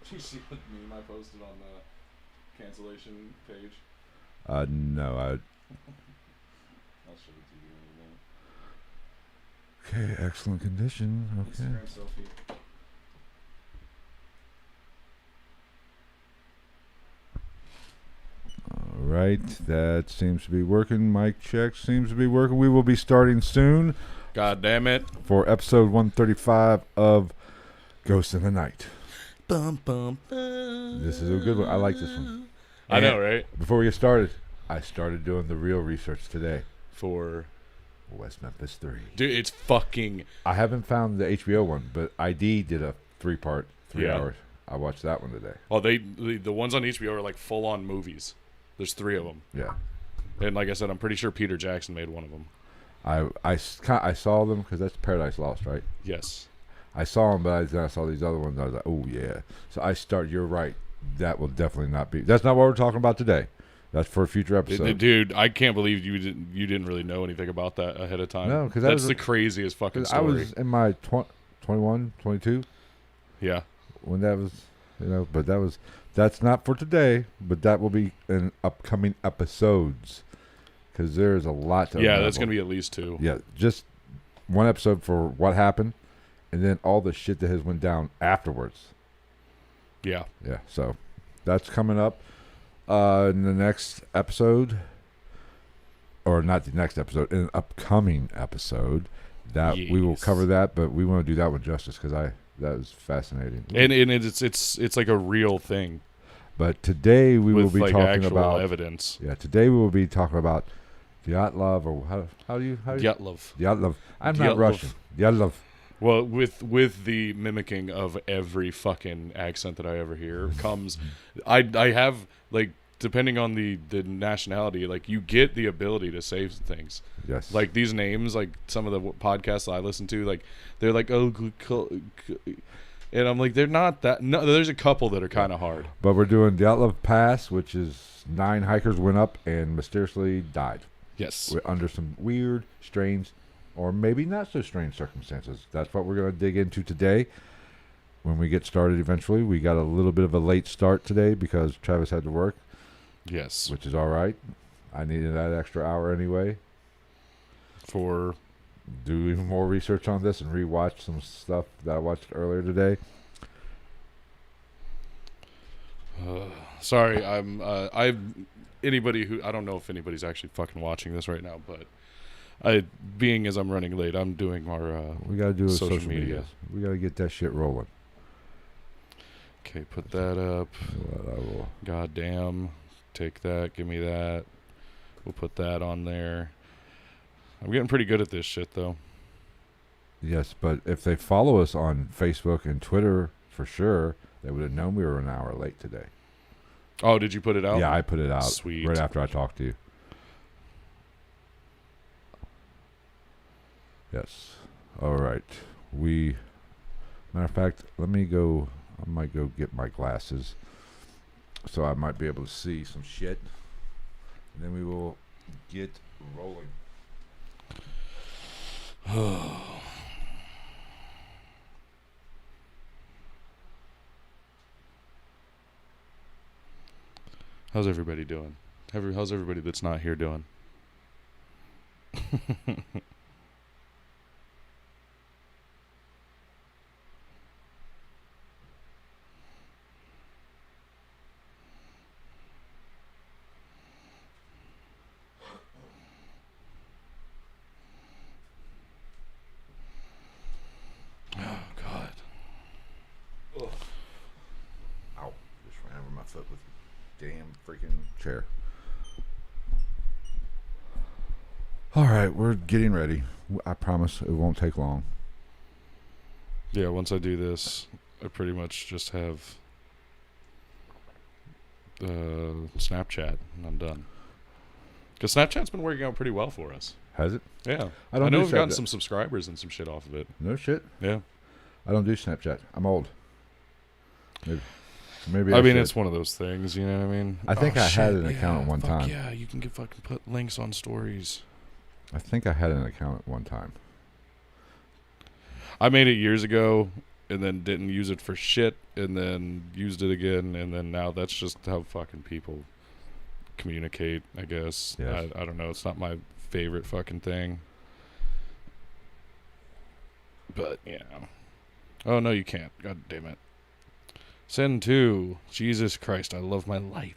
Did you see the meme I posted on the cancellation page? No, I'll show it to you in a minute. Okay, excellent condition. Okay. Instagram selfie. All right, that seems to be working. Mic check seems to be working. We will be starting soon. God damn it. For episode 135 of Ghost in the Night. Bum, bum, bum. This is a good one. I like this one. I know, right? Before we get started, I started doing the real research today. For West Memphis 3. Dude, it's fucking... I haven't found the HBO one, but ID did a 3-part, 3 hours. I watched that one today. Oh, the ones on HBO are like full-on movies. There's 3 of them. Yeah. And like I said, I'm pretty sure Peter Jackson made one of them. I saw them because that's Paradise Lost, right? Yes. I saw them, but then I saw these other ones. And I was like, oh, yeah. So you're right. That will definitely not be. That's not what we're talking about today. That's for a future episode. Dude, I can't believe you didn't really know anything about that ahead of time. No, because that's the craziest fucking story. I was in my 21, 22. Yeah. When that was, but that's not for today, but that will be in upcoming episodes. Because there's a lot to that's going to be at least 2. Yeah, just one episode for what happened, and then all the shit that has went down afterwards. Yeah. Yeah, so that's coming up in the next episode. Or not the next episode, in an upcoming episode. That we will cover that, but we want to do that one justice because that was fascinating. And it's like a real thing. But today we will be like talking actual about evidence. Yeah, today we will be talking about Dyatlov, or how do you Dyatlov. Dyatlov. I'm not Russian. Dyatlov. Well, with the mimicking of every fucking accent that I ever hear comes, I have like, depending on the nationality, like you get the ability to say things. Yes. Like these names, like some of the podcasts I listen to, like they're like, oh, and I'm like, they're not that. No, there's a couple that are kind of hard. But we're doing Dyatlov Pass, which is 9 hikers went up and mysteriously died. Yes. We're under some weird, strange, or maybe not so strange circumstances. That's what we're going to dig into today. When we get started eventually, we got a little bit of a late start today because Travis had to work. Yes. Which is all right. I needed that extra hour anyway. For do even more research on this and rewatch some stuff that I watched earlier today. Sorry, anybody who, I don't know if anybody's actually fucking watching this right now, but being as I'm running late, I'm doing our we gotta do social media. We gotta get that shit rolling. Okay, put that up. God damn. Take that, give me that. We'll put that on there. I'm getting pretty good at this shit, though. Yes, but if they follow us on Facebook and Twitter, for sure, they would have known we were an hour late today. Oh, did you put it out? Yeah, I put it out. Sweet. Right after I talked to you. Yes. All right. Matter of fact, I might go get my glasses so I might be able to see some shit. And then we will get rolling. How's everybody doing? How's everybody that's not here doing? Chair. All right, we're getting ready. I promise it won't take long. Yeah, once I do this, I pretty much just have Snapchat, and I'm done. Because Snapchat's been working out pretty well for us. Has it? Yeah. I know we've gotten some subscribers and some shit off of it. No shit? Yeah. I don't do Snapchat. I'm old. Maybe I mean, it's one of those things, you know what I mean? I think I had an account at one time. Yeah, you can fucking put links on stories. I think I had an account at one time. I made it years ago, and then didn't use it for shit, and then used it again, and then now that's just how fucking people communicate, I guess. Yes. I don't know. It's not my favorite fucking thing. But, yeah. Oh, no, you can't. God damn it. Send to. Jesus Christ, I love my life.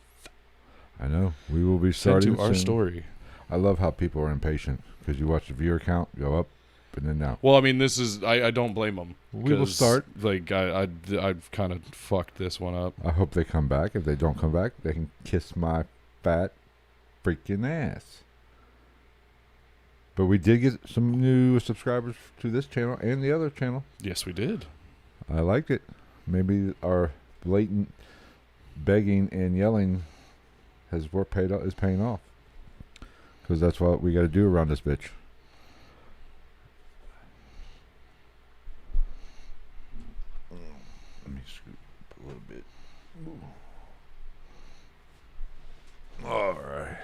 I know. We will be starting Send to our soon. story. I love how people are impatient because you watch the viewer count go up and then down. Well, I mean, this is... I don't blame them. We will start. Like, I've kind of fucked this one up. I hope they come back. If they don't come back, they can kiss my fat freaking ass. But we did get some new subscribers to this channel and the other channel. Yes, we did. I liked it. Maybe our blatant begging and yelling is paying off. Because that's what we got to do around this bitch. Let me scoot up a little bit. All right.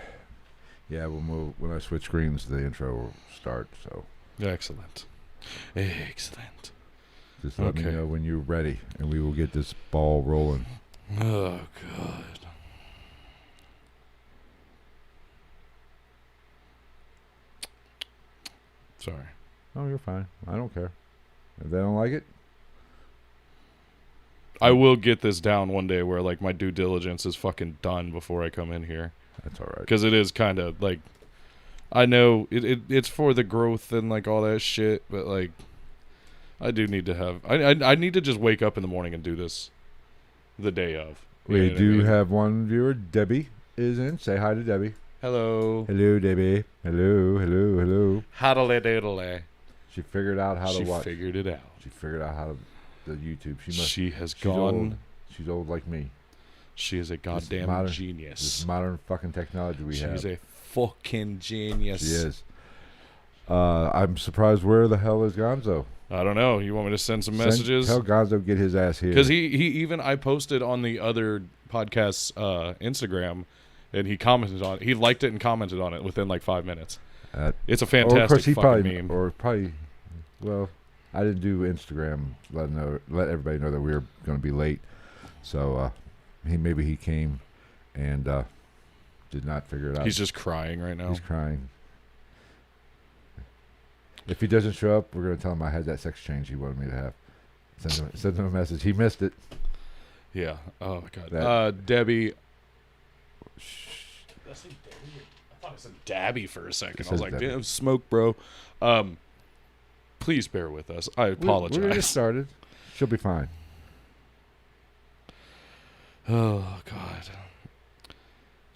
Yeah, when I switch screens, the intro will start. So Excellent. Excellent. just let me know when you're ready, and we will get this ball rolling. Oh, God. Sorry. Oh, you're fine. I don't care. If they don't like it, I will get this down one day where, like, my due diligence is fucking done before I come in here. that's all right. Because it is kind of, like, I know it's for the growth and, like, all that shit, but, like, I do need to have... I need to just wake up in the morning and do this the day of. We do have one viewer. Debbie is in. Say hi to Debbie. Hello. Hello, Debbie. Hello, hello, hello. Haddle-a-doodle-a. She figured out how to watch. She figured it out. She figured out how to the YouTube. She has she's gone... Old. She's old like me. She is a goddamn genius. This modern fucking technology we have. She's a fucking genius. She is. I'm surprised. Where the hell is Gonzo? I don't know. You want me to send some messages? Tell Gonzo get his ass here. Because I posted on the other podcast's Instagram, and he commented on it. He liked it and commented on it within like 5 minutes. It's a fantastic fucking meme. Or probably, well, I didn't do Instagram. Let everybody know that we were going to be late. So maybe he came and did not figure it out. He's just crying right now. He's crying. If he doesn't show up, we're going to tell him I had that sex change he wanted me to have. Send him a message. He missed it. Yeah. Oh, my God. Debbie. Did I say Debbie? I thought I said Dabby for a second. I was like, damn, smoke, bro. Please bear with us. I apologize. We're going to get started. She'll be fine. Oh, God.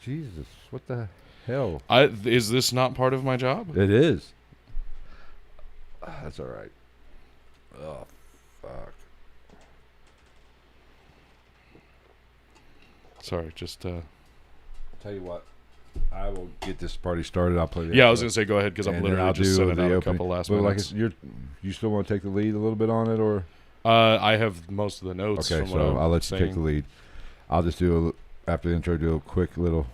Jesus. What the hell? Is this not part of my job? It is. That's all right. Oh, fuck. Sorry, just... Tell you what. I will get this party started. I'll play the Yeah, I was going to say go ahead because I'm literally just sending out a couple last minutes. Like you still want to take the lead a little bit on it, or? I have most of the notes. Okay, so I'll let you take the lead. I'll just after the intro, do a quick little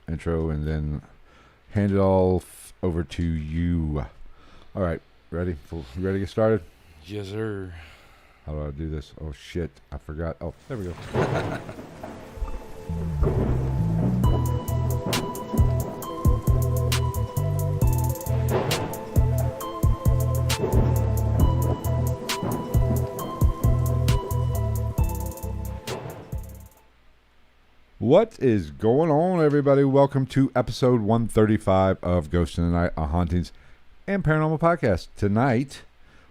intro and then hand it all over to you. All right, ready? Ready to get started? Yes, sir. How do I do this? Oh, shit. I forgot. Oh, there we go. What is going on, everybody? Welcome to episode 135 of Ghost in the Night, a hauntings and paranormal podcast. Tonight,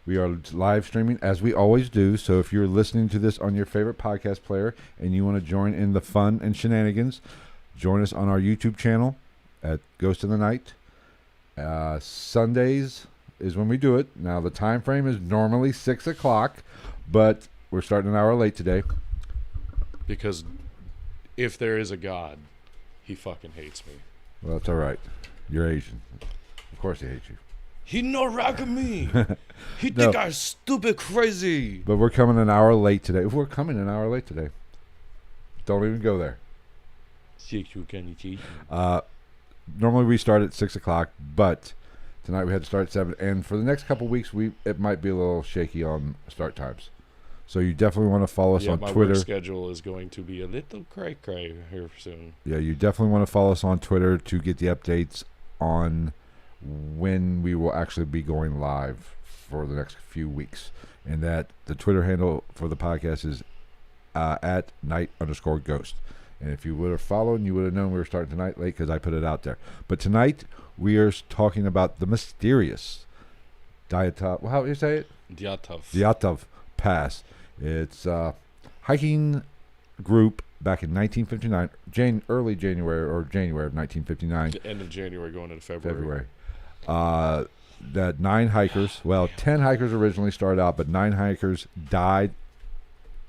we are live streaming as we always do. So if you're listening to this on your favorite podcast player and you want to join in the fun and shenanigans, join us on our YouTube channel at Ghost in the Night. Sundays is when we do it. Now, the time frame is normally 6 o'clock, but we're starting an hour late today. Because if there is a God, he fucking hates me. Well, it's all right. You're Asian. Of course he hates you. He no rocking me. He think I'm stupid crazy. But we're coming an hour late today. Don't even go there. Normally we start at 6 o'clock, but Tonight we had to start at 7. And for the next couple weeks, it might be a little shaky on start times. So you definitely want to follow us on my Twitter. Work schedule is going to be a little cray-cray here soon. Yeah, you definitely want to follow us on Twitter to get the updates on when we will actually be going live for the next few weeks. And that the Twitter handle for the podcast is at @night_ghost. And if you would have followed, you would have known we were starting tonight late because I put it out there. But tonight we are talking about the mysterious Dyatlov. Well, how do you say it? Dyatlov Pass. It's a hiking group back in 1959, early January or January of 1959. The end of January going into February. That 9 hikers, 10 hikers originally started out, but 9 hikers died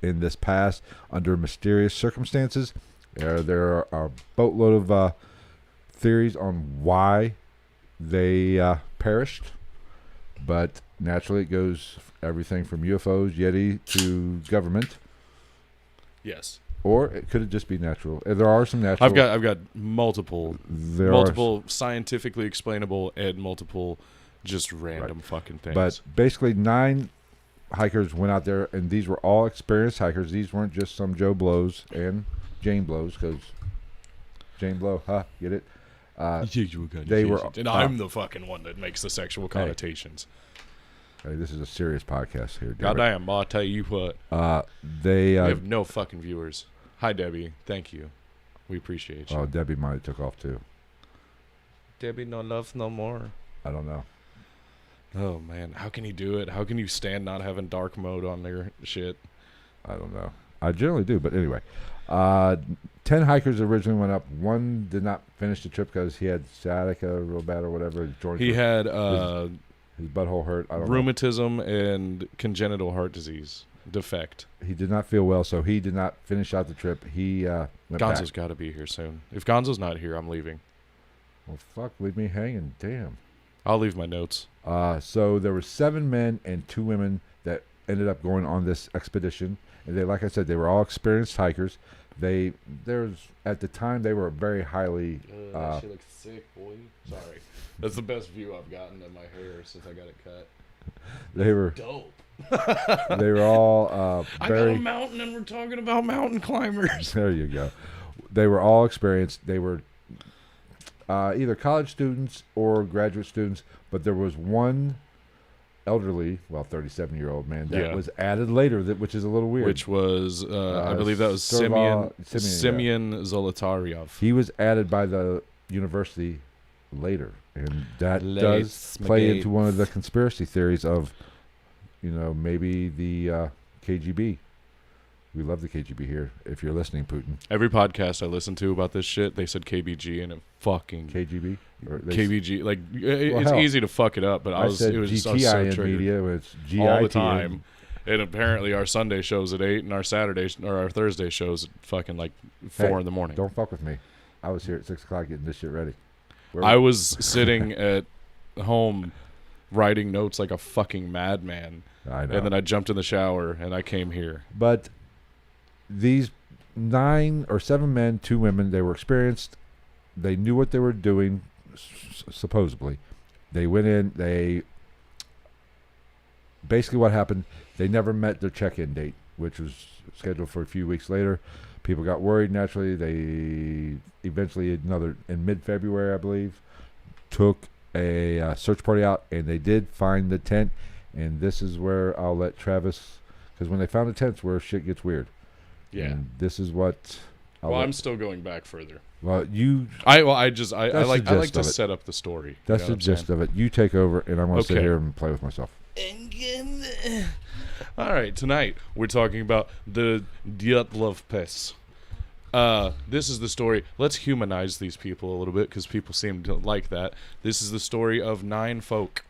in this pass under mysterious circumstances. There are a boatload of theories on why they perished, but naturally it goes everything from UFOs, Yeti, to government. Yes. Or it could just be natural. There are some natural. I've got multiple scientifically explainable and multiple just random fucking things. But basically 9 hikers went out there, and these were all experienced hikers. These weren't just some Joe Blows and Jane Blows, because Jane Blow, get it? They were, and I'm the fucking one that makes the sexual connotations. Hey, this is a serious podcast here. Goddamn, I'll tell you what. We have no fucking viewers. Hi, Debbie. Thank you. We appreciate you. Oh, Debbie might have took off too. Debbie, no love, no more. I don't know. Oh man, how can you do it? How can you stand not having dark mode on their shit? I don't know. I generally do, but anyway. 10 hikers originally went up. One did not finish the trip because he had sciatica real bad or whatever. He had his butthole hurt. I don't know. Rheumatism and congenital heart disease defect. He did not feel well, so he did not finish out the trip. He went Gonzo's got to be here soon. If Gonzo's not here, I'm leaving. Well, fuck, leave me hanging. Damn. I'll leave my notes. So there were 7 men and 2 women that ended up going on this expedition. And they, like I said, they were all experienced hikers. At the time they were very highly. That shit looks sick, boy. Sorry, that's the best view I've gotten of my hair since I got it cut. They were dope. They were all I got a mountain, and we're talking about mountain climbers. There you go. They were all experienced. They were either college students or graduate students, but there was one elderly, 37-year-old man that was added later, which is a little weird. Which was, I believe that was Simeon Zolotaryov. He was added by the university later, and that does play into one of the conspiracy theories of, maybe the KGB. We love the KGB here. If you're listening, Putin. Every podcast I listened to about this shit, they said KBG and it fucking KGB. KBG. Like it's easy to fuck it up, but it was GTI in media. It's GIT all the time. And apparently our Sunday shows at 8 and our Thursday shows at fucking like 4 in the morning. Don't fuck with me. I was here at 6 o'clock getting this shit ready. I was sitting at home writing notes like a fucking madman. I know. And then I jumped in the shower and I came here. But these 9 or 7 men, 2 women, they were experienced. They knew what they were doing, supposedly. They went in. Basically what happened, they never met their check-in date, which was scheduled for a few weeks later. People got worried, naturally. They eventually, in mid-February, I believe, took a search party out, and they did find the tent. And this is where I'll let Travis, because when they found the tent's where shit gets weird. Yeah. And this is what. I'm still going back further. Well, I like to set up the story. That's the gist of it. You take over, and I'm going to sit here and play with myself. All right, tonight we're talking about the Dyatlov Pass. This is the story. Let's humanize these people a little bit because people seem to like that. This is the story of 9 folk: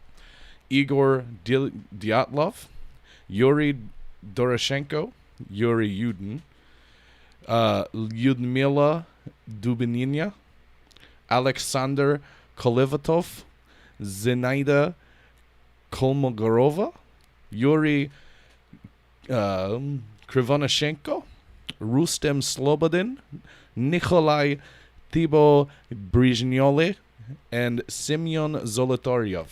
Igor Dyatlov, Yuri Doroshenko, Yuri Yudin, Lyudmila Dubinina, Alexander Kolevatov, Zenaida Kolmogorova, Yuri Krivonashenko, Rustem Slobodin, Nikolai Thibault Brezhnyole, and Semyon Zolotaryov.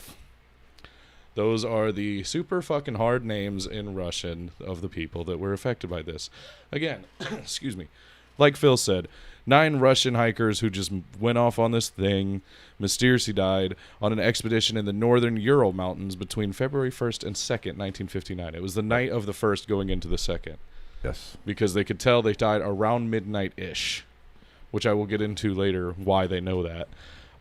Those are the super fucking hard names in Russian of the people that were affected by this. Again, excuse me. Like Phil said, 9 Russian hikers who just went off on this thing mysteriously died on an expedition in the northern Ural Mountains between February 1st and 2nd, 1959. It was the night of the 1st going into the 2nd. Yes. Because they could tell they died around midnight-ish, which I will get into later why they know that.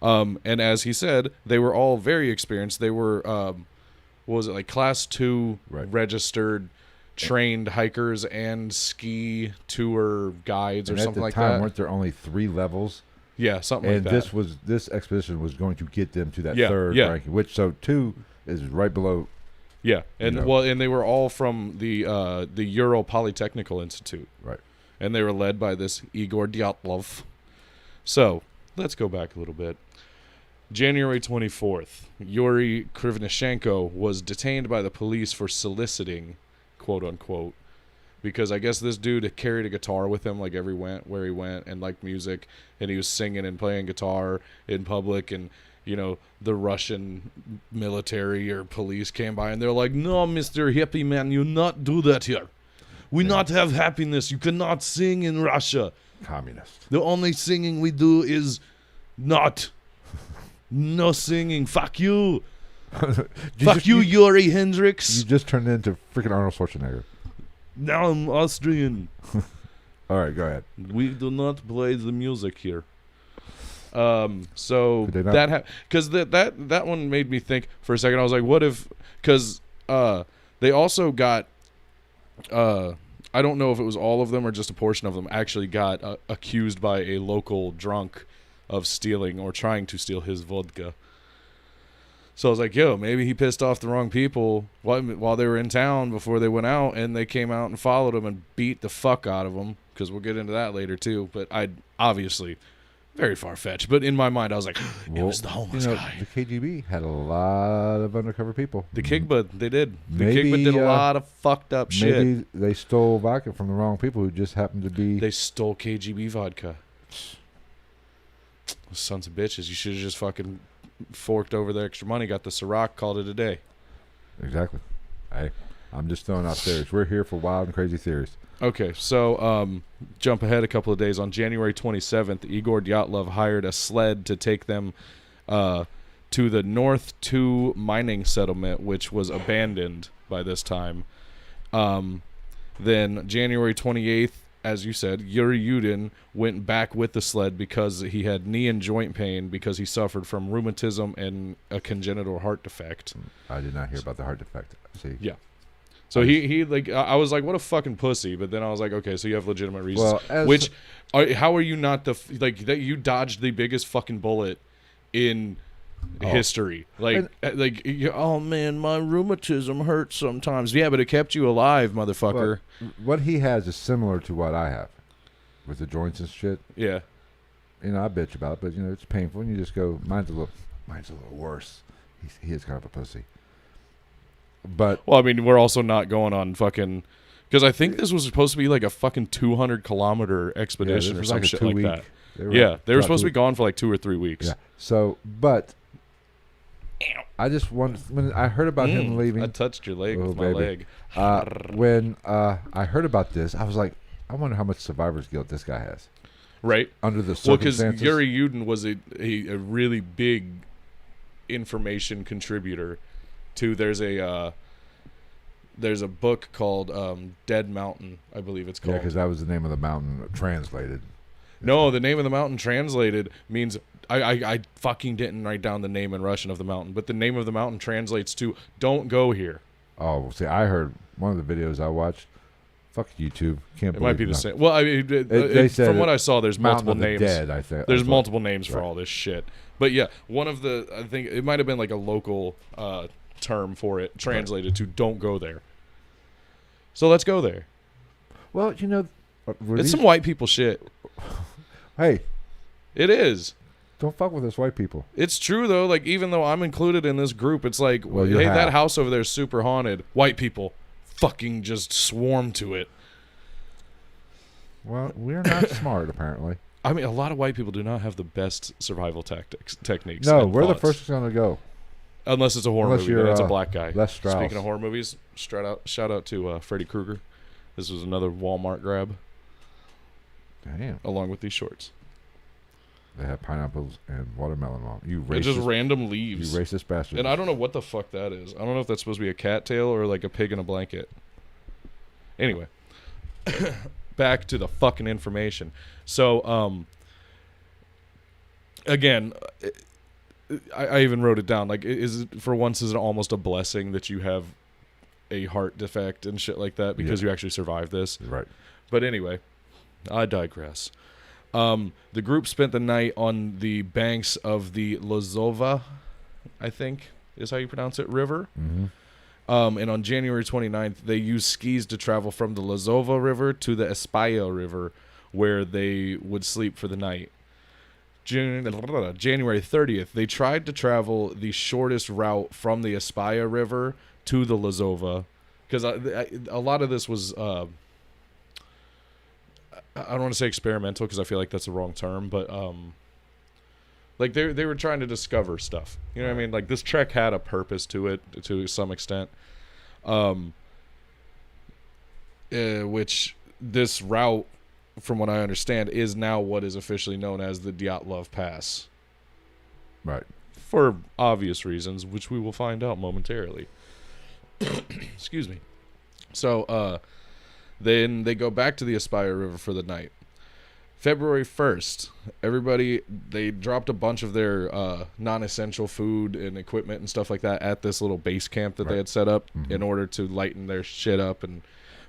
And as he said, they were all very experienced. They were, what was it, like Class 2 registered trained hikers and ski tour guides or something like that. At the time, weren't there only 3 levels? Yeah, something like that. And this expedition was going to get them to that third ranking, which 2 is right below. Yeah, and and they were all from the Ural Polytechnical Institute. Right. And they were led by this Igor Dyatlov. So, let's go back a little bit. January 24th, Yuri Krivnishenko was detained by the police for soliciting, quote unquote, because I guess this dude carried a guitar with him like where he went and liked music, and he was singing and playing guitar in public, and the Russian military or police came by and they're like, "No, Mr. Hippie Man, you not do that here. We not have happiness. You cannot sing in Russia. Communist. The only singing we do is no singing. Fuck you. Fuck you, Yuri Hendrix. You just turned into freaking Arnold Schwarzenegger. Now I'm Austrian. All right, go ahead. We do not play the music here." So that because that one made me think for a second. I was like, what if? Because they also got I don't know if it was all of them or just a portion of them actually got accused by a local drunk of stealing or trying to steal his vodka. So I was like, yo, maybe he pissed off the wrong people while they were in town before they went out, and they came out and followed him and beat the fuck out of him, because we'll get into that later too. But obviously very far-fetched. But in my mind, I was like, it was the homeless guy. The KGB had a lot of undercover people. The Kigba, they did. The Kigba did a lot of fucked up shit. Maybe they stole vodka from the wrong people who just happened to be... They stole KGB vodka. Sons of bitches. You should have just fucking forked over the extra money, got the Ciroc, called it a day. Exactly. Hey, I'm just throwing out theories. We're here for wild and crazy theories. Okay, so jump ahead a couple of days. On January 27th, Igor Dyatlov hired a sled to take them to the North 2 mining settlement, which was abandoned by this time. Then January 28th, as you said, Yuri Yudin went back with the sled because he had knee and joint pain because he suffered from rheumatism and a congenital heart defect. I did not hear about the heart defect. See? Yeah. So he like, I was like, what a fucking pussy. But then I was like, okay, so you have legitimate reasons. Well, how are you not that you dodged the biggest fucking bullet in history? Oh man, my rheumatism hurts sometimes. Yeah, but it kept you alive, motherfucker. Well, what he has is similar to what I have with the joints and shit. Yeah. I bitch about it, but it's painful, and you just go, mine's a little worse. He is kind of a pussy. But well, I mean, we're also not going on fucking, because I think this was supposed to be like a fucking 200-kilometer expedition or some shit like that. They were supposed to be gone for like 2 or 3 weeks. Yeah. So, but I just when I heard about him leaving, I touched your leg with my leg. When I heard about this, I was like, I wonder how much survivor's guilt this guy has. Right. Under the circumstances. Well, because Yuri Yudin was a really big information contributor to there's a book called Dead Mountain, I believe it's called. Yeah, because that was the name of the mountain translated. No, the name of the mountain translated means I fucking didn't write down the name in Russian of the mountain, but the name of the mountain translates to "Don't go here." Oh, see, I heard one of the videos I watched. Fuck YouTube, can't. It might be the same. Well, I mean, they said from what I saw, there's multiple names. Dead, I think there's multiple names for all this shit. But yeah, one of the I think it might have been like a local term for it translated to "Don't go there." So let's go there. Well, it's some white people shit. Hey, it is. Don't fuck with us white people. It's true though. Like even though I'm included in this group, it's like, hey, that house over there is super haunted. White people fucking just swarm to it. Well, we're not smart apparently. I mean, a lot of white people do not have the best survival techniques. No, and we're the thoughts. first ones going to go. Unless it's a horror movie, then it's a black guy. Les Strauss. Speaking of horror movies, shout out to Freddy Krueger. This was another Walmart grab. Damn. Along with these shorts. They have pineapples and watermelon on them. You racist. It's just random leaves. You racist bastard. And I don't know what the fuck that is. I don't know if that's supposed to be a cattail or like a pig in a blanket. Anyway. Back to the fucking information. So, again, I even wrote it down. Like, for once, is it almost a blessing that you have a heart defect and shit like that because you actually survived this? Right. But anyway, I digress. The group spent the night on the banks of the Lozova, I think is how you pronounce it, river. Mm-hmm. And on January 29th, they used skis to travel from the Lozova River to the Espaya River, where they would sleep for the night. January 30th, they tried to travel the shortest route from the Espaya River to the Lozova, because a lot of this was... I don't want to say experimental because I feel like that's the wrong term, but like they were trying to discover stuff. You know what I mean? Like this trek had a purpose to it to some extent, which this route, from what I understand, is now what is officially known as the Dyatlov Pass. Right. For obvious reasons, which we will find out momentarily. Excuse me. So, then they go back to the Espaya River for the night. February 1st, they dropped a bunch of their non-essential food and equipment and stuff like that at this little base camp that they had set up in order to lighten their shit up and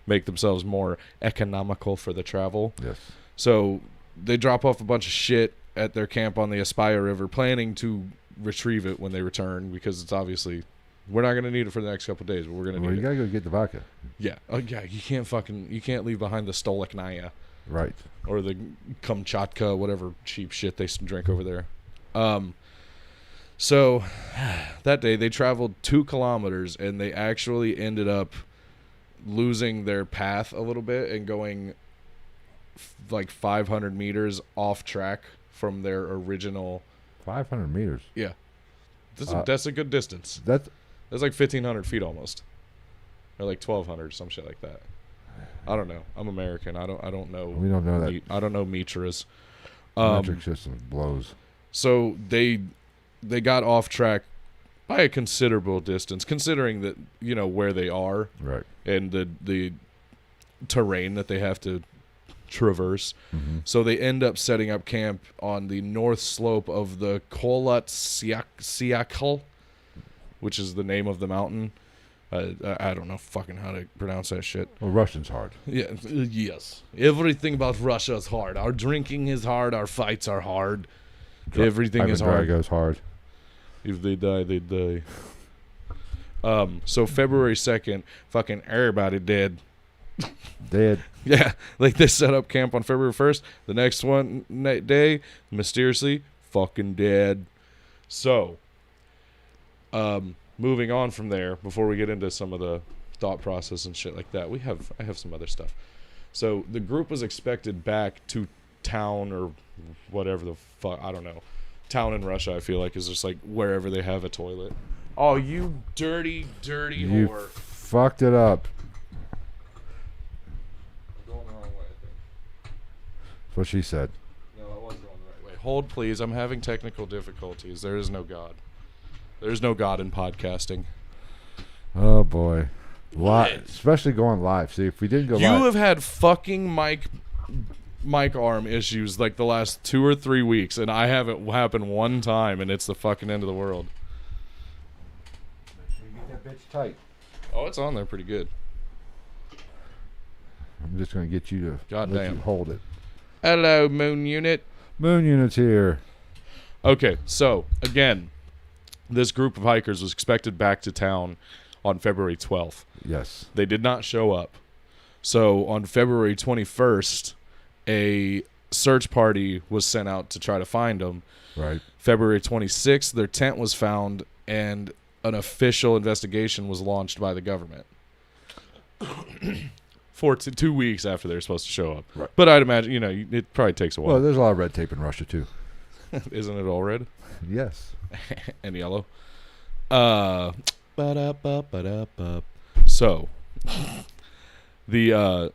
make themselves more economical for the travel. Yes. So they drop off a bunch of shit at their camp on the Espaya River, planning to retrieve it when they return because it's obviously... We're not going to need it for the next couple of days, but we're going to need it. You got to go get the vodka. Yeah. Oh, yeah. You can't leave behind the Stolichnaya. Right. Or the Kamchatka, whatever cheap shit they drink over there. So that day they traveled 2 kilometers and they actually ended up losing their path a little bit and going like 500 meters off track from their original. 500 meters. Yeah. That's a good distance. That's like 1,500 feet almost, or like 1,200, some shit like that. I don't know. I'm American. I don't know. We don't know that. I don't know metras. Metric system blows. So they got off track by a considerable distance, considering that where they are, right, and the terrain that they have to traverse. Mm-hmm. So they end up setting up camp on the north slope of the Kholat Syakhl, which is the name of the mountain. I don't know fucking how to pronounce that shit. Well, Russian's hard. Yeah, yes. Everything about Russia is hard. Our drinking is hard. Our fights are hard. Everything is hard. Goes hard. If they die, they die. So February 2nd, fucking everybody dead. Dead. Yeah, like they set up camp on February 1st. The next day, mysteriously, fucking dead. So, moving on from there, before we get into some of the thought process and shit like that, I have some other stuff. So the group was expected back to town or whatever the fuck, I don't know. Town in Russia, I feel like, is just like wherever they have a toilet. Oh, you dirty, dirty you whore. Fucked it up. I'm going the wrong way, I think. That's what she said. No, I was going the right way. Hold, please. I'm having technical difficulties. There is no God. There's no God in podcasting. Oh, boy. Especially going live. See, if we didn't go live. You have had fucking mic arm issues like the last 2 or 3 weeks, and I have it happen one time, and it's the fucking end of the world. Make sure you get that bitch tight. Oh, it's on there pretty good. I'm just going to get you to let you hold it. Hello, Moon Unit. Moon Unit's here. Okay, so, again, this group of hikers was expected back to town on February 12th. Yes. They did not show up. So on February 21st, a search party was sent out to try to find them. Right. February 26th, their tent was found, and an official investigation was launched by the government. 2 weeks after they're supposed to show up. Right. But I'd imagine, it probably takes a while. Well, there's a lot of red tape in Russia too. Isn't it all red? Yes. And yellow. So the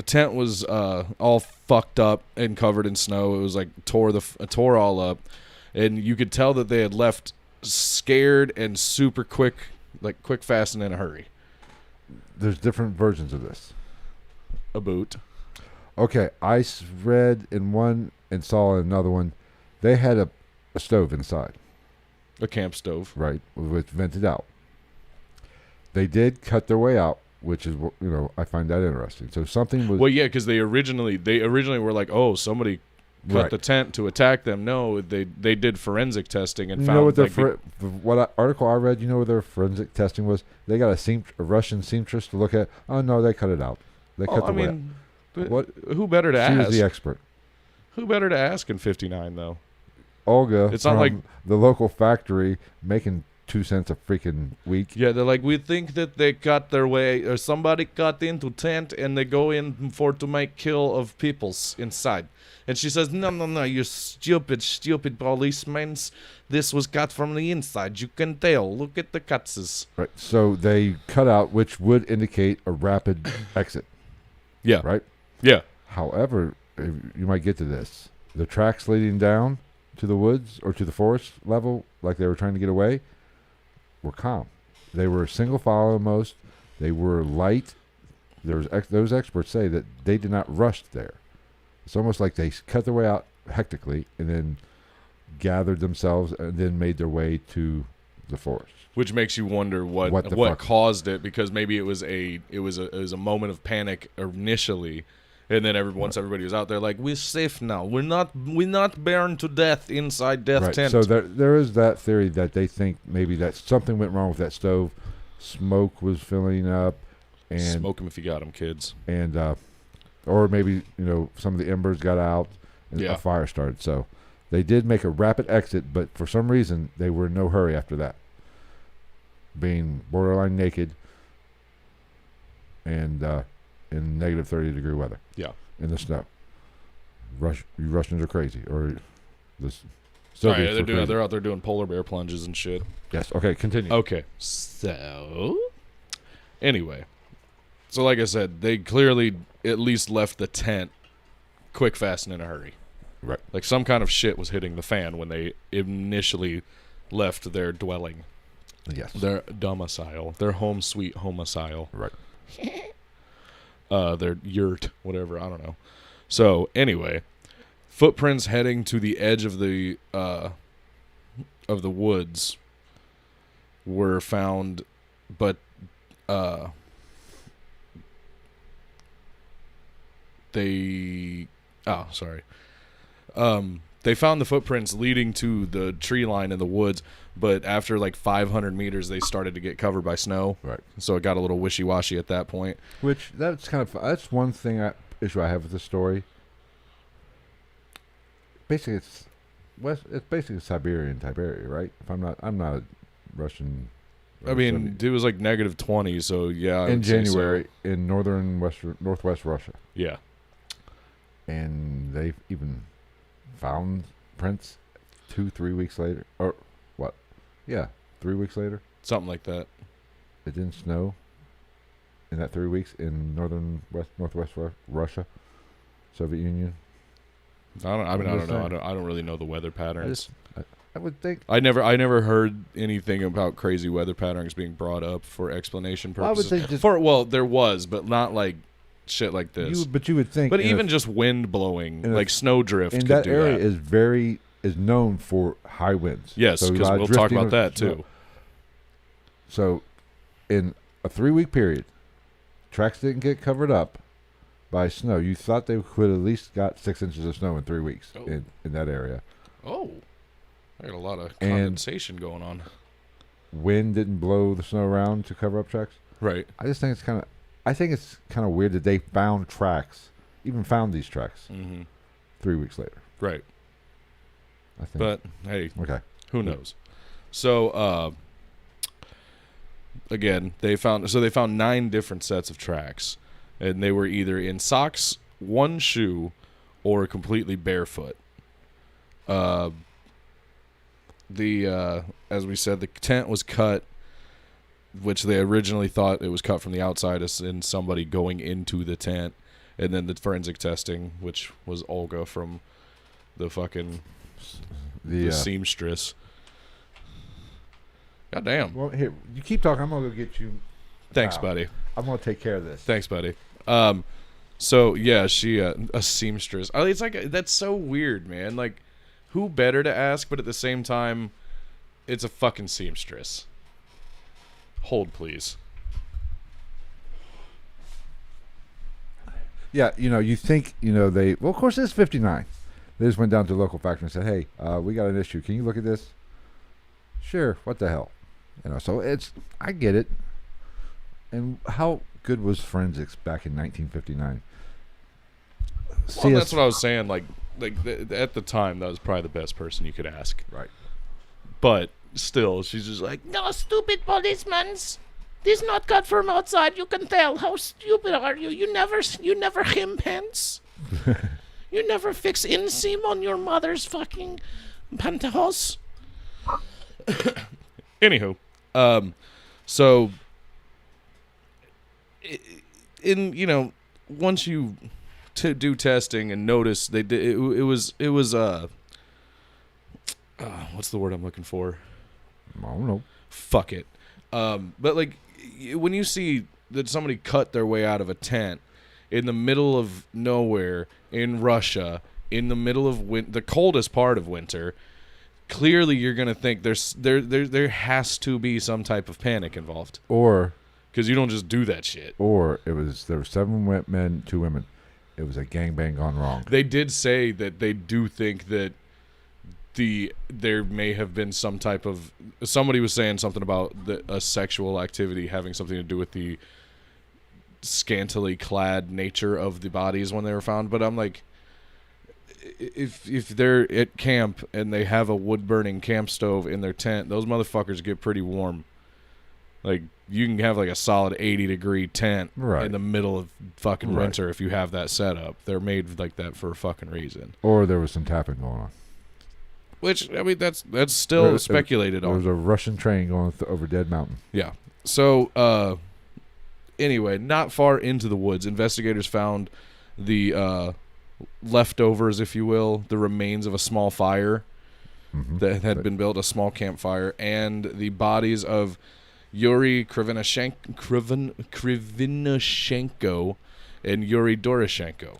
tent was all fucked up and covered in snow. It was like tore all up, and you could tell that they had left scared and super quick, like quick, fast, and in a hurry. There's different versions of this. A boot. Okay, I read in one and saw in another one, they had a stove inside. A camp stove. Right, which vented out. They did cut their way out, which is, I find that interesting. So something was... Well, yeah, because they originally were like, oh, somebody cut the tent to attack them. No, they did forensic testing and found... what article I read, what their forensic testing was? They got a Russian seamstress to look at. Oh, no, they cut it out. They cut the way out. Who better to ask? She was the expert. Who better to ask in 59, though? Olga, it's not like the local factory, making 2 cents a freaking week. Yeah, they're like, we think that they cut their way, or somebody got into tent and they go in to make kill of peoples inside. And she says, no, you stupid policemen. This was cut from the inside. You can tell. Look at the cuts. Right. So they cut out, which would indicate a rapid exit. Yeah. Right? Yeah. However, you might get to this. The tracks leading down to the woods or to the forest level, like they were trying to get away, were calm. They were single file almost. They were light. Those experts say that they did not rush there. It's almost like they cut their way out hectically and then gathered themselves and then made their way to the forest. Which makes you wonder what caused it, because maybe it was a moment of panic initially, and then once everybody was out there, like, we're safe now. We're not burned to death inside death tent. So there is that theory that they think maybe that something went wrong with that stove. Smoke was filling up, and smoke them if you got them, kids. And or maybe some of the embers got out and a fire started. So they did make a rapid exit, but for some reason they were in no hurry after that, being borderline naked and in negative 30-degree weather. Yeah, in the snow. You Russians are crazy, or this. Sorry, they're out there doing polar bear plunges and shit. Yes. Okay. Continue. Okay. So anyway, so like I said, they clearly at least left the tent quick, fast, and in a hurry. Right. Like some kind of shit was hitting the fan when they initially left their dwelling. Yes. Their domicile. Their home sweet homicile. Right. Their yurt, whatever, I don't know. So anyway, footprints heading to the edge of the woods were found, but they found the footprints leading to the tree line in the woods, but after like 500 meters, they started to get covered by snow. Right. So it got a little wishy-washy at that point. Which, that's kind of, that's one issue I have with the story. Basically, it's basically a Siberian type area, right? I'm not a Russian. I mean, it was like negative 20, so yeah. In January, in northwest Russia. Yeah. And they've even found prints 2-3 weeks later, or what? Yeah, 3 weeks later. Something like that. It didn't snow in that 3 weeks in northwest Russia, Soviet Union. I don't know. I don't really know the weather patterns. I would think. I never heard anything about crazy weather patterns being brought up for explanation purposes. I would think there was, but not like shit like this. You would think. But even just wind blowing, like snowdrift, in that area is known for high winds. Yes, because we'll talk about that too. So, in a 3-week period, tracks didn't get covered up by snow. You thought they could at least got 6 inches of snow in 3 weeks in that area. Oh, I got a lot of condensation going on. Wind didn't blow the snow around to cover up tracks. Right. I just think it's kind of weird that they found these tracks 3 weeks later. Right. I think. But hey, okay, who knows? So again, they found 9 different sets of tracks, and they were either in socks, one shoe, or completely barefoot. As we said, the tent was cut, which they originally thought it was cut from the outside as in somebody going into the tent, and then the forensic testing, which was Olga from the fucking the seamstress. God damn. Well, here, you keep talking. I'm going to go get you. Thanks, buddy. I'm going to take care of this. Thanks, buddy. So, yeah, she, a seamstress. It's like, that's so weird, man. Like, who better to ask, but at the same time, it's a fucking seamstress. Hold, please. Yeah, you think, they... Well, of course, it's 59. They just went down to the local factory and said, hey, we got an issue. Can you look at this? Sure. What the hell? So it's... I get it. And how good was forensics back in 1959? Well, that's what I was saying. Like at the time, that was probably the best person you could ask. Right. But still, she's just like, no, stupid policemen. This not cut from outside. You can tell. How stupid are you? You never hem pants. You never fix inseam on your mother's fucking pantyhose. Anywho, so in once you do testing and notice they did it was what's the word I'm looking for? I don't know. Fuck it. But like when you see that somebody cut their way out of a tent in the middle of nowhere in Russia, in the middle of the coldest part of winter, clearly you're gonna think there has to be some type of panic involved. Or because you don't just do that shit. Or there were 7 men, 2 women. It was a gangbang gone wrong. They did say that they do think that there may have been some type of... Somebody was saying something about a sexual activity having something to do with the scantily clad nature of the bodies when they were found. But I'm like, if they're at camp and they have a wood-burning camp stove in their tent, those motherfuckers get pretty warm. Like, you can have like a solid 80-degree tent in the middle of fucking winter if you have that set up. They're made like that for a fucking reason. Or there was some tapping going on. Which, I mean, that's still speculated on. There was a Russian train going over Dead Mountain. Yeah. So, anyway, not far into the woods, investigators found the leftovers, if you will, the remains of a small fire that had been built, a small campfire, and the bodies of Yuri Krivinashenko and Yuri Doroshenko.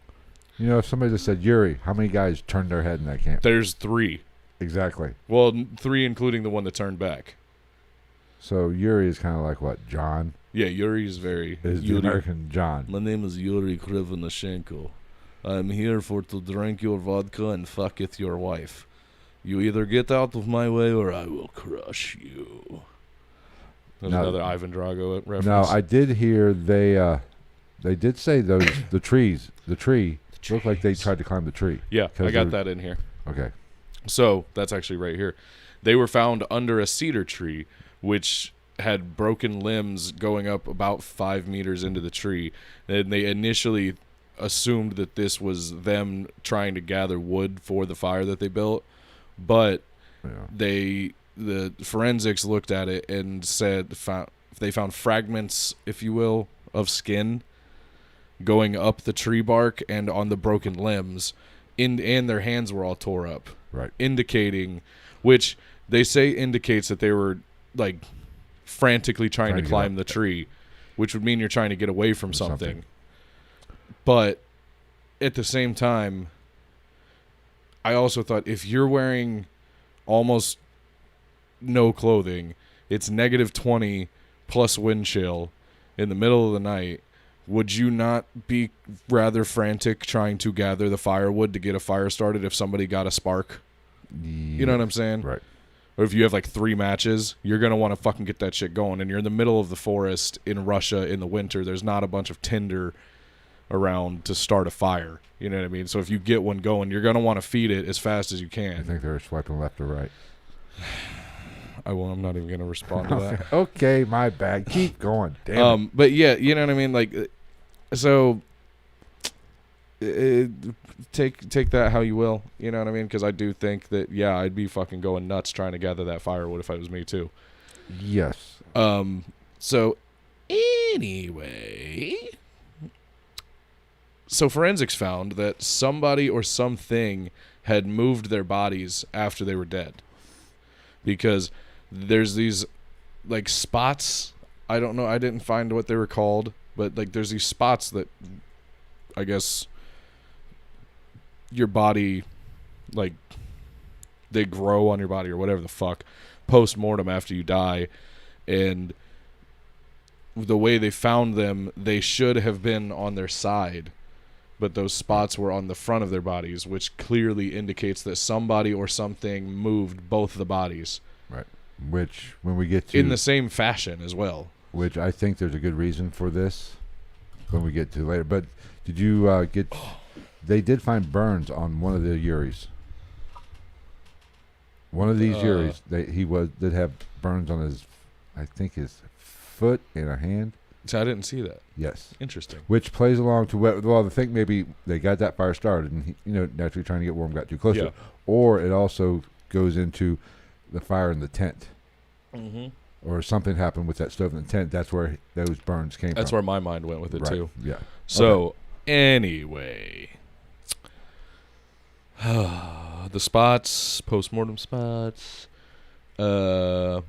If somebody just said Yuri, how many guys turned their head in that camp? There's 3. Exactly. Well, 3 including the one that turned back. So Yuri is kind of like what, John? Yeah, Yuri is the American John. My name is Yuri Krivinashenko. I'm here to drink your vodka and fucketh your wife. You either get out of my way or I will crush you. There's another Ivan Drago reference. No, I did hear they did say the tree looked like they tried to climb the tree. Yeah, I got that in here. Okay. So that's actually right here. They were found under a cedar tree, which had broken limbs going up about 5 meters into the tree. And they initially assumed that this was them trying to gather wood for the fire that they built. But the forensics looked at it and said they found fragments, if you will, of skin going up the tree bark and on the broken limbs, and their hands were all tore up. Right. Indicating, which they say indicates that they were like frantically trying to climb the tree, which would mean you're trying to get away from something. But at the same time, I also thought if you're wearing almost no clothing, it's -20 plus wind chill in the middle of the night, would you not be rather frantic trying to gather the firewood to get a fire started if somebody got a spark? You know what I'm saying? Right. Or if you have like 3 matches, you're going to want to fucking get that shit going. And you're in the middle of the forest in Russia in the winter. There's not a bunch of tinder around to start a fire. You know what I mean? So if you get one going, you're going to want to feed it as fast as you can. I think they were swiping left or right. I won't. I'm not even gonna respond to that. Okay, my bad. Keep going. Damn it. But yeah, you know what I mean. Like, so take that how you will. You know what I mean? Because I do think that I'd be fucking going nuts trying to gather that firewood if it was me too. Yes. So anyway, so forensics found that somebody or something had moved their bodies after they were dead, because there's these like spots. I don't know. I didn't find what they were called, but like there's these spots that I guess your body, like, they grow on your body or whatever the fuck post-mortem after you die. And the way they found them, they should have been on their side, but those spots were on the front of their bodies, which clearly indicates that somebody or something moved both the bodies. Right. Which, when we get to... in the same fashion as well. Which I think there's a good reason for this when we get to later. But did you get... They did find burns on one of the Yuris. One of these Yuris, did have burns on his, I think, his foot and a hand. So I didn't see that. Yes. Interesting. Which plays along to I think maybe they got that fire started and naturally trying to get warm got too close to it. Or it also goes into the fire in the tent. Mm-hmm. Or something happened with that stove in the tent. That's where those burns came from. That's where my mind went with it too. Yeah. So anyway, the spots, post-mortem spots. Okay,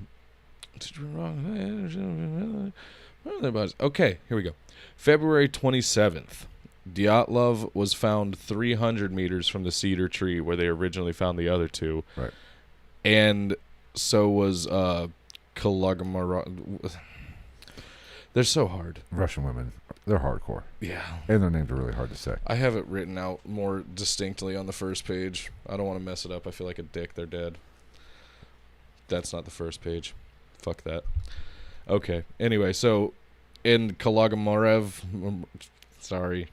here we go. February 27th, Dyatlov was found 300 meters from the cedar tree where they originally found the other two. Right. And so was Kalagmarov. They're so hard. Russian women, they're hardcore. Yeah. And their names are really hard to say. I have it written out more distinctly on the first page. I don't want to mess it up. I feel like a dick. They're dead. That's not the first page. Fuck that. Okay. Anyway, so in Kalagmarov, sorry,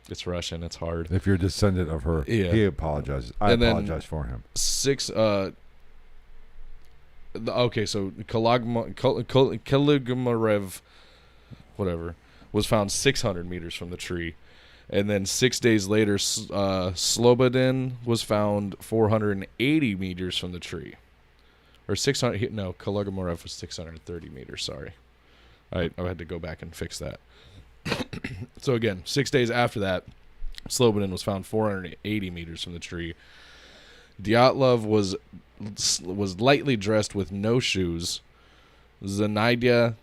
it's Russian. It's hard. If you're a descendant of her, he apologizes. I apologize for him. Okay, so Kalagmarov, whatever, was found 600 meters from the tree. And then 6 days later, Slobodin was found 480 meters from the tree. Or 600, no, Kalagmarov was 630 meters, sorry. I had to go back and fix that. So again, 6 days after that, Slobodin was found 480 meters from the tree. Dyatlov was lightly dressed with no shoes. Zanaida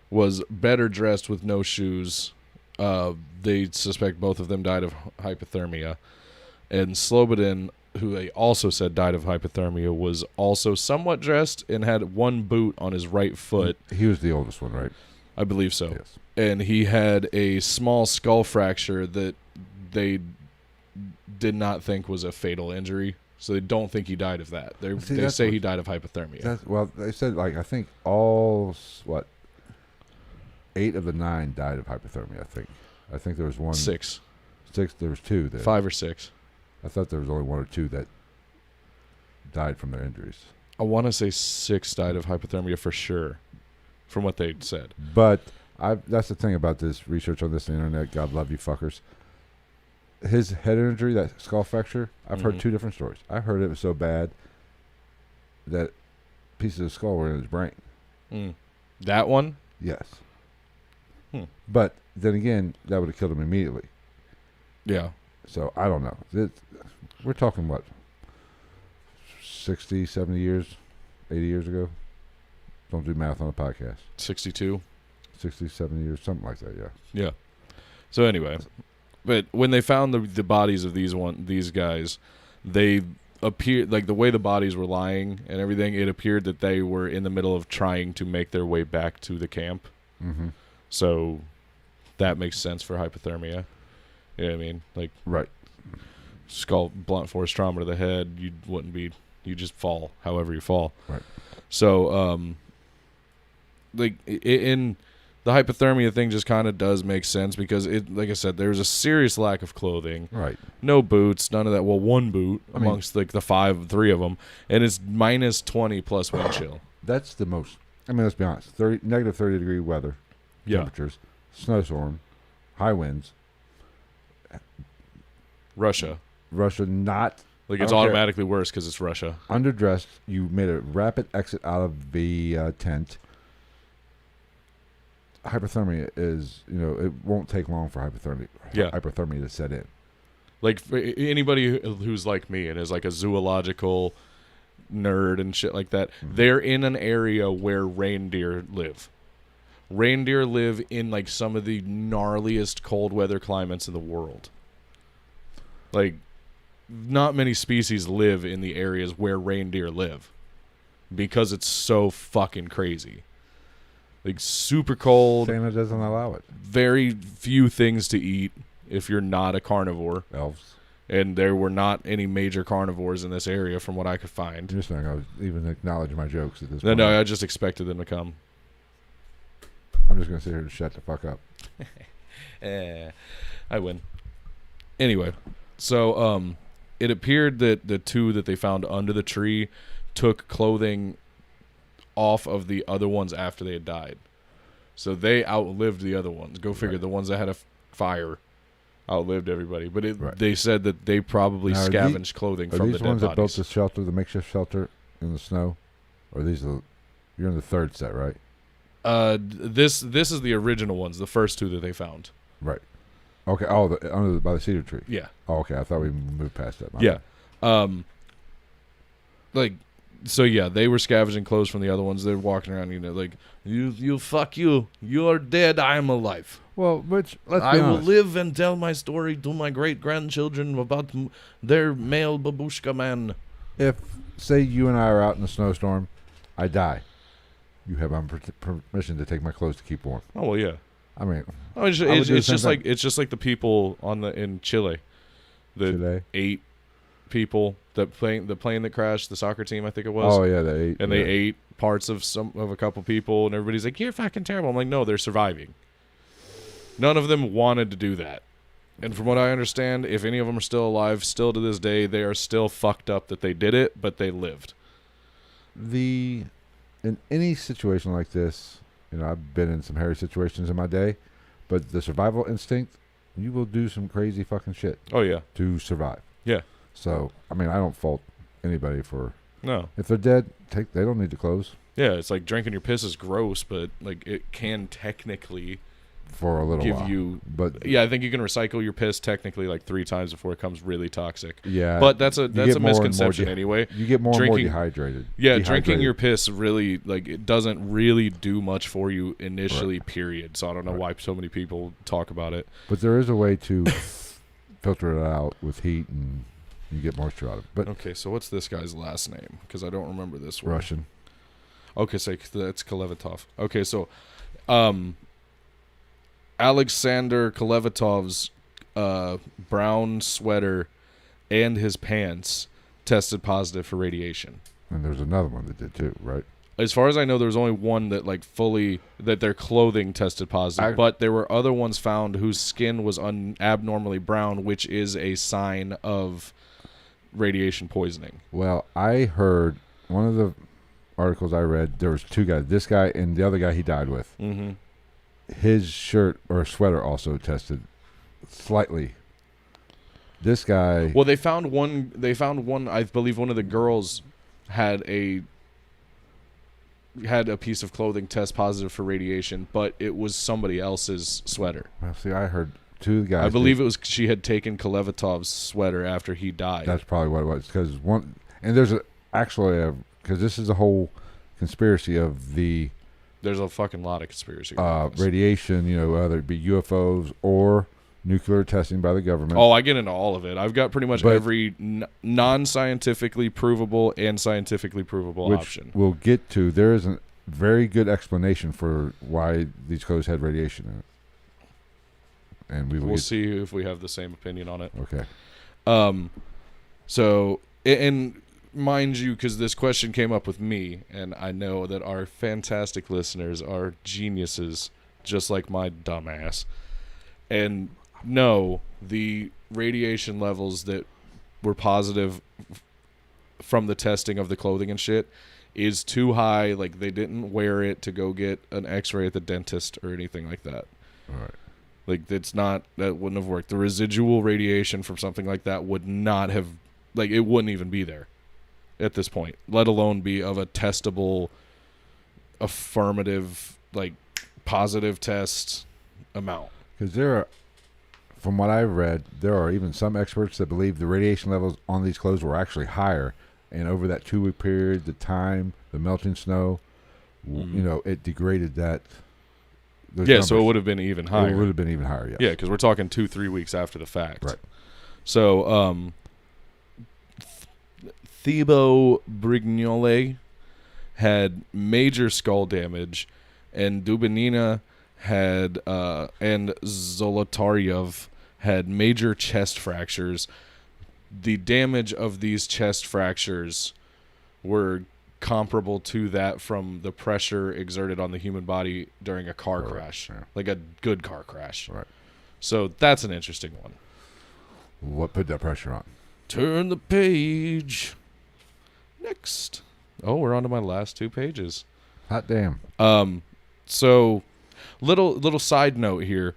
was better dressed with no shoes. They suspect both of them died of hypothermia. And Slobodin, who they also said died of hypothermia, was also somewhat dressed and had one boot on his right foot. He was the oldest one, right? I believe so. Yes. And he had a small skull fracture that they did not think was a fatal injury. So they don't think he died of that. They say he died of hypothermia. Well, they said, I think all, 8 of the 9 died of hypothermia, I think there was one. 6. There was 2. 5 or 6. I thought there was only 1 or 2 that died from their injuries. I want to say 6 died of hypothermia for sure, from what they said. But that's the thing about this research on this internet. God love you fuckers. His head injury, that skull fracture, I've heard 2 different stories. I heard it was so bad that pieces of skull were in his brain. That one? Yes. But then again, that would have killed him immediately. Yeah. So I don't know. We're talking what? 60, 70 years, 80 years ago? Don't do math on a podcast. 62. 60, 70 years, something like that, yeah. Yeah. So anyway, but when they found the bodies of these guys, they appeared, like the way the bodies were lying and everything, it appeared that they were in the middle of trying to make their way back to the camp. Mm-hmm. So that makes sense for hypothermia. You know what I mean? Like, right. Skull, blunt force trauma to the head, you just fall however you fall. Right. So, like, in the hypothermia thing just kind of does make sense because it, like I said, there's a serious lack of clothing. Right. No boots, none of that. Well, one boot amongst like the three of them, and it's minus 20 plus wind chill. That's the most. I mean, let's be honest. Negative 30 degree weather, temperatures, snowstorm, high winds. Russia, not like it's automatically worse because it's Russia. Underdressed. You made a rapid exit out of the tent. Hypothermia is, it won't take long for hypothermia to set in. Like for anybody who's like me and is like a zoological nerd and shit like that, they're in an area where reindeer live. Reindeer live in like some of the gnarliest cold weather climates in the world. Like, not many species live in the areas where reindeer live because it's so fucking crazy. Like, super cold. Santa doesn't allow it. Very few things to eat if you're not a carnivore. Elves. And there were not any major carnivores in this area from what I could find. You're just not going to even acknowledge my jokes at this point. No, I just expected them to come. I'm just going to sit here and shut the fuck up. I win. Anyway, so it appeared that the two that they found under the tree took clothing off of the other ones after they had died. So they outlived the other ones. Go figure. Right. The ones that had a fire outlived everybody. But they said that they probably scavenged clothing from the dead bodies. Are these ones that built the shelter, the makeshift shelter in the snow? Or you're in the third set, right? This is the original ones, the first two that they found. Right. Okay. Oh, by the cedar tree. Yeah. Oh, okay. I thought we moved past that. Yeah. They were scavenging clothes from the other ones. They're walking around, like, you fuck you. You're dead. I am alive. Well, let's be honest. I will live and tell my story to my great grandchildren about their male babushka man. If, say, you and I are out in a snowstorm, I die. You have permission to take my clothes to keep warm. Oh well, yeah. I mean, it's just like the people in Chile, the 8 people the plane that crashed, the soccer team I think it was. Oh yeah, they ate, and they ate parts of a couple people, and everybody's like, "You're fucking terrible." I'm like, "No, they're surviving." None of them wanted to do that, and from what I understand, if any of them are still alive, still to this day, they are still fucked up that they did it, but they lived. In any situation like this, I've been in some hairy situations in my day, but the survival instinct, you will do some crazy fucking shit. Oh yeah, to survive. Yeah. So I mean, I don't fault anybody for. No. If they're dead, they don't need the clothes. Yeah, it's like drinking your piss is gross, but like it can technically for a little while. But yeah, I think you can recycle your piss technically like 3 times before it becomes really toxic. Yeah, but that's a misconception anyway. You get more and more dehydrated. Yeah, drinking your piss really it doesn't really do much for you initially. Right. Period. So I don't know why so many people talk about it. But there is a way to filter it out with heat and you get moisture out of it. But okay, so what's this guy's last name? Because I don't remember this one. Russian. Okay, so that's Kolevatov. Okay, so Alexander Kolevatov's brown sweater and his pants tested positive for radiation. And there's another one that did too, right? As far as I know, there was only one that that their clothing tested positive, but there were other ones found whose skin was abnormally brown, which is a sign of radiation poisoning. Well, I heard one of the articles I read, there was 2 guys, this guy and the other guy he died with. Mm-hmm. His shirt or sweater also tested slightly. This guy. Well, they found one. I believe one of the girls had a piece of clothing test positive for radiation, but it was somebody else's sweater. Well, see, I heard 2 guys. I believe it was she had taken Kolevatov's sweater after he died. That's probably what it was. Because there's because this is a whole conspiracy of the. There's a fucking lot of conspiracy. Radiation, whether it be UFOs or nuclear testing by the government. Oh, I get into all of it. I've got pretty much every non-scientifically provable and scientifically provable option. We'll get to. There is a very good explanation for why these clothes had radiation in it. And we'll see if we have the same opinion on it. Okay. So, and mind you, because this question came up with me, and I know that our fantastic listeners are geniuses just like my dumb ass. And no, the radiation levels that were positive from the testing of the clothing and shit is too high. Like, they didn't wear it to go get an x-ray at the dentist or anything like that. All right. Like, that wouldn't have worked. The residual radiation from something like that would not have, like, it wouldn't even be there at this point, let alone be of a testable, affirmative, like, positive test amount. Because there are, from what I've read, there are even some experts that believe the radiation levels on these clothes were actually higher. And over that 2-week period, the time, the melting snow, you know, it degraded that. Yeah, numbers. so it would have been even higher. It would have been even higher, yes. Yeah, because we're talking 2-3 weeks after the fact. Right. So, Thibaut Brignole had major skull damage, and Dubinina had, and Zolotaryov had major chest fractures. The damage of these chest fractures were comparable to that from the pressure exerted on the human body during a car crash, like a good car crash. Right. So that's an interesting one. What put that pressure on? Turn the page. Next. Oh, we're on to my last 2 pages. Hot damn. So little side note here.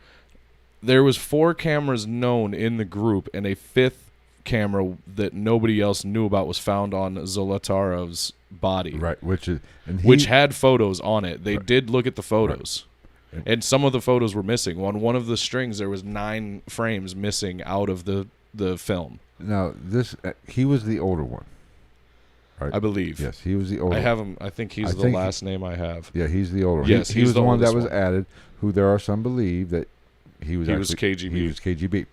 There was 4 cameras known in the group, and a 5th camera that nobody else knew about was found on Zolotaryov's body. Right, which had photos on it. They did look at the photos. Right. And some of the photos were missing. On one of the strings, there was 9 frames missing out of the film. Now, he was the older one. Right? I believe. Yes, he was the older one. I have him. I think he's the last name I have. Yeah, he's the older one. Yes, he was the one that was one. added, who there are some believe that he was KGB. He was KGB.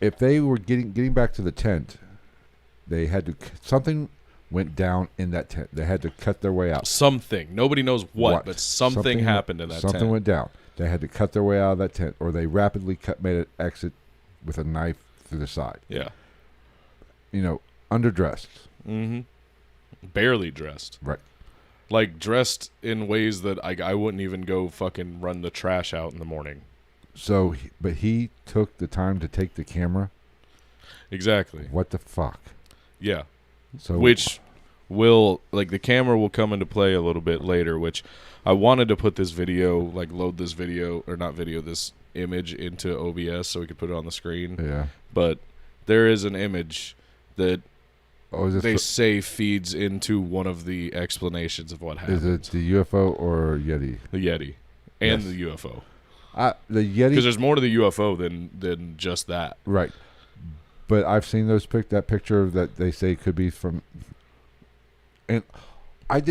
If they were getting back to the tent, they had to, something went down in that tent. They had to cut their way out. Something. Nobody knows what, but something happened in that tent. Something went down. They had to cut their way out of that tent, or they rapidly made an exit with a knife through the side. Yeah. You know, underdressed. Mm-hmm. Barely dressed. Right. Like, dressed in ways that I wouldn't even go fucking run the trash out in the morning. So, but he took the time to take the camera. Exactly. What the fuck? Yeah. So, which will, like, the camera will come into play a little bit later, which I wanted to put this video, like, load this video, or not video, this image into OBS so we could put it on the screen. Yeah. But there is an image that they say feeds into one of the explanations of what happened. Is it the UFO or Yeti? The Yeti. And the UFO. The Yeti, because there's more to the UFO than just that. Right. But I've seen that picture that they say could be from, and I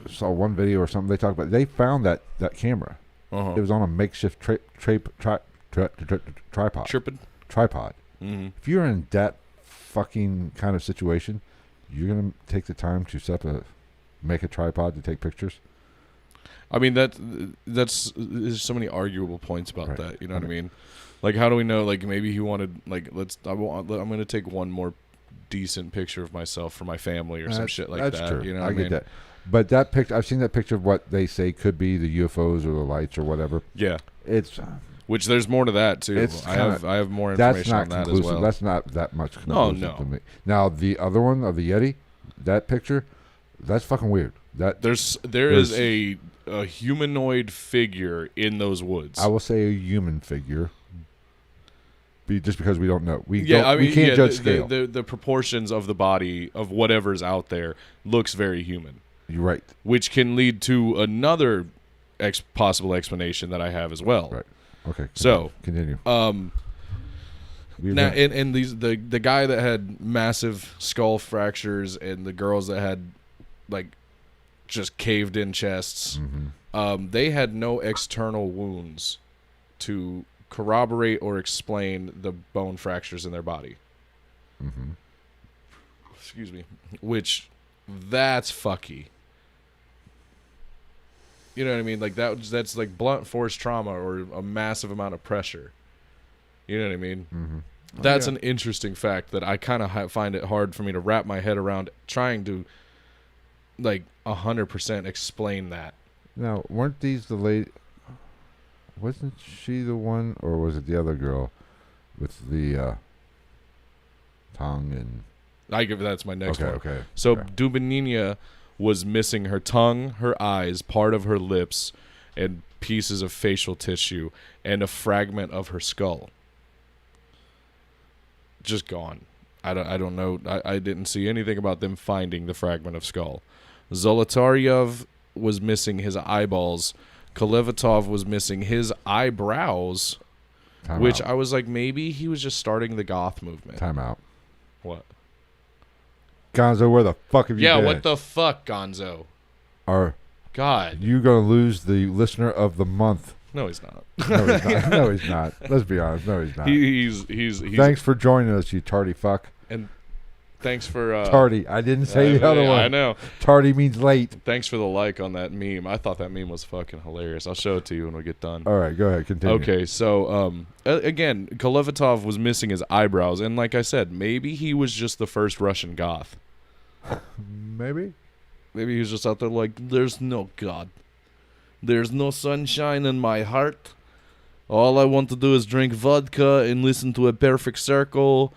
saw one video or something they talked about. They found that camera. Uh-huh. It was on a makeshift tripod. Tripod. Mm-hmm. If you're in that fucking kind of situation, you're gonna take the time to make a tripod to take pictures. I mean, there's so many arguable points about that. You know what I mean? Like, how do we know? Like, maybe he wanted, like, I'm going to take one more decent picture of myself for my family or some shit like that. That's true. You know what I mean? get that. But that picture, I've seen that picture of what they say could be the UFOs or the lights or whatever. Yeah. Which there's more to that too. I have more information on that as well. That's not that much conclusive to me. Now the other one of the Yeti, that picture, that's fucking weird. There is a humanoid figure in those woods. I will say a human figure. Just because we don't know. We can't judge scale. The proportions of the body of whatever's out there looks very human. You're right. Which can lead to another possible explanation that I have as well. Right. Okay. Continue. Now, and the guy that had massive skull fractures and the girls that had, like, just caved in chests, they had no external wounds to corroborate or explain the bone fractures in their body. Excuse me. Which, that's fucky. You know what I mean? Like, that's like blunt force trauma or a massive amount of pressure. You know what I mean? That's an interesting fact that I kind of find it hard for me to wrap my head around trying to, like, 100% explain that. Now, weren't these the lady? Wasn't she the one, or was it the other girl with the tongue and? That's my next one. Okay. So okay. Dubinina was missing her tongue, her eyes, part of her lips, and pieces of facial tissue, and a fragment of her skull. Just gone. I don't know. I didn't see anything about them finding the fragment of skull. Zolotaryov was missing his eyeballs. Kolevatov was missing his eyebrows, which I was like, maybe he was just starting the goth movement. Time out. What? Gonzo, where the fuck have you been? Yeah, what the fuck, Gonzo? God. You going to lose the listener of the month. No, he's not. No, he's not. No, he's not. Let's be honest. No, he's not. He's Thanks for joining us, you tardy fuck. And thanks for... tardy. I didn't say the other one. I know. Tardy means late. Thanks for the like on that meme. I thought that meme was fucking hilarious. I'll show it to you when we get done. All right, go ahead. Continue. Okay, so, again, Kolevatov was missing his eyebrows. And like I said, maybe he was just the first Russian goth. Maybe he was just out there like, there's no God. There's no sunshine in my heart. All I want to do is drink vodka and listen to A Perfect Circle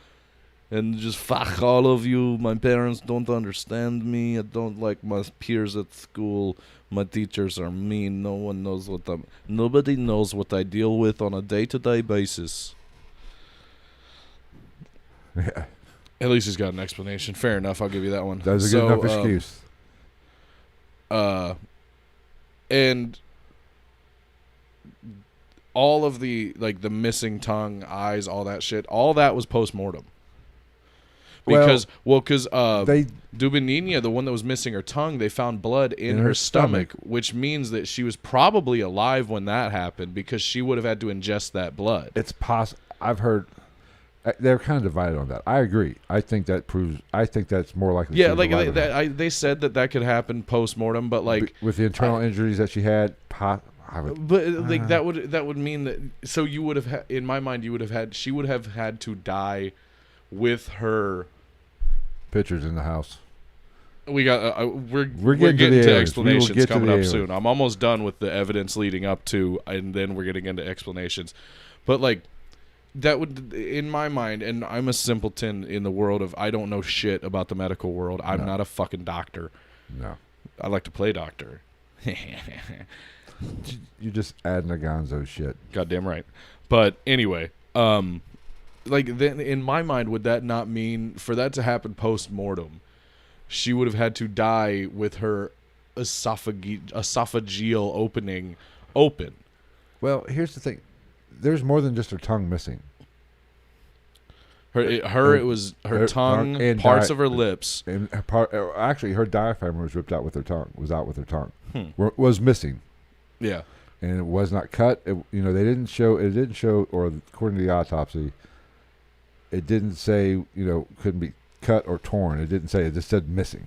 and just fuck all of you. My parents don't understand me. I don't like my peers at school. My teachers are mean. Nobody knows what I deal with on a day-to-day basis. Yeah. At least he's got an explanation. Fair enough. I'll give you that one. That's a good enough excuse. And all of the the missing tongue, eyes, all that shit, all that was post-mortem. Because Dubinina, the one that was missing her tongue, they found blood in her stomach, which means that she was probably alive when that happened because she would have had to ingest that blood. It's possible. I've heard they're kind of divided on that. I agree. I think that proves. I think that's more likely. Yeah, they said that could happen post-mortem, but with the internal injuries that she had, that would mean that. So you would have, in my mind, she would have had to die with her. Pictures in the house. We got. We're getting to explanations coming up soon. I'm almost done with the evidence leading up to, and then we're getting into explanations. But that would, in my mind, and I'm a simpleton in the world of I don't know shit about the medical world. I'm not a fucking doctor. No. I like to play doctor. You just adding a Gonzo shit. Goddamn right. But anyway, then in my mind, would that not mean for that to happen post-mortem, she would have had to die with her esophageal opening open? Well, here's the thing. There's more than just her tongue missing. It was her tongue, and parts of her lips, and actually her diaphragm was ripped out with her tongue. Was out with her tongue. Was missing. Yeah, and it was not cut. They didn't show. It didn't show, or according to the autopsy, it didn't say couldn't be cut or torn. It didn't say. It just said missing.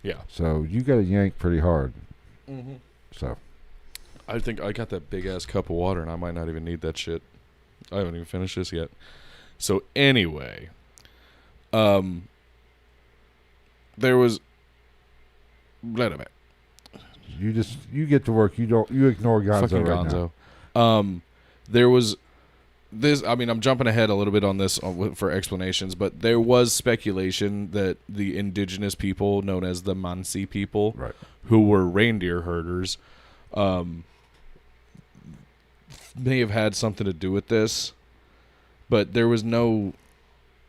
Yeah. So you got to yank pretty hard. Mm-hmm. So. I think I got that big-ass cup of water, and I might not even need that shit. I haven't even finished this yet. So, anyway. There was... Wait a minute. You get to work. You ignore Gonzo fucking right Gonzo. now. There was... This, I mean, I'm jumping ahead a little bit on this for explanations, but there was speculation that the indigenous people, known as the Mansi people, right, who were reindeer herders... may have had something to do with this, but there was no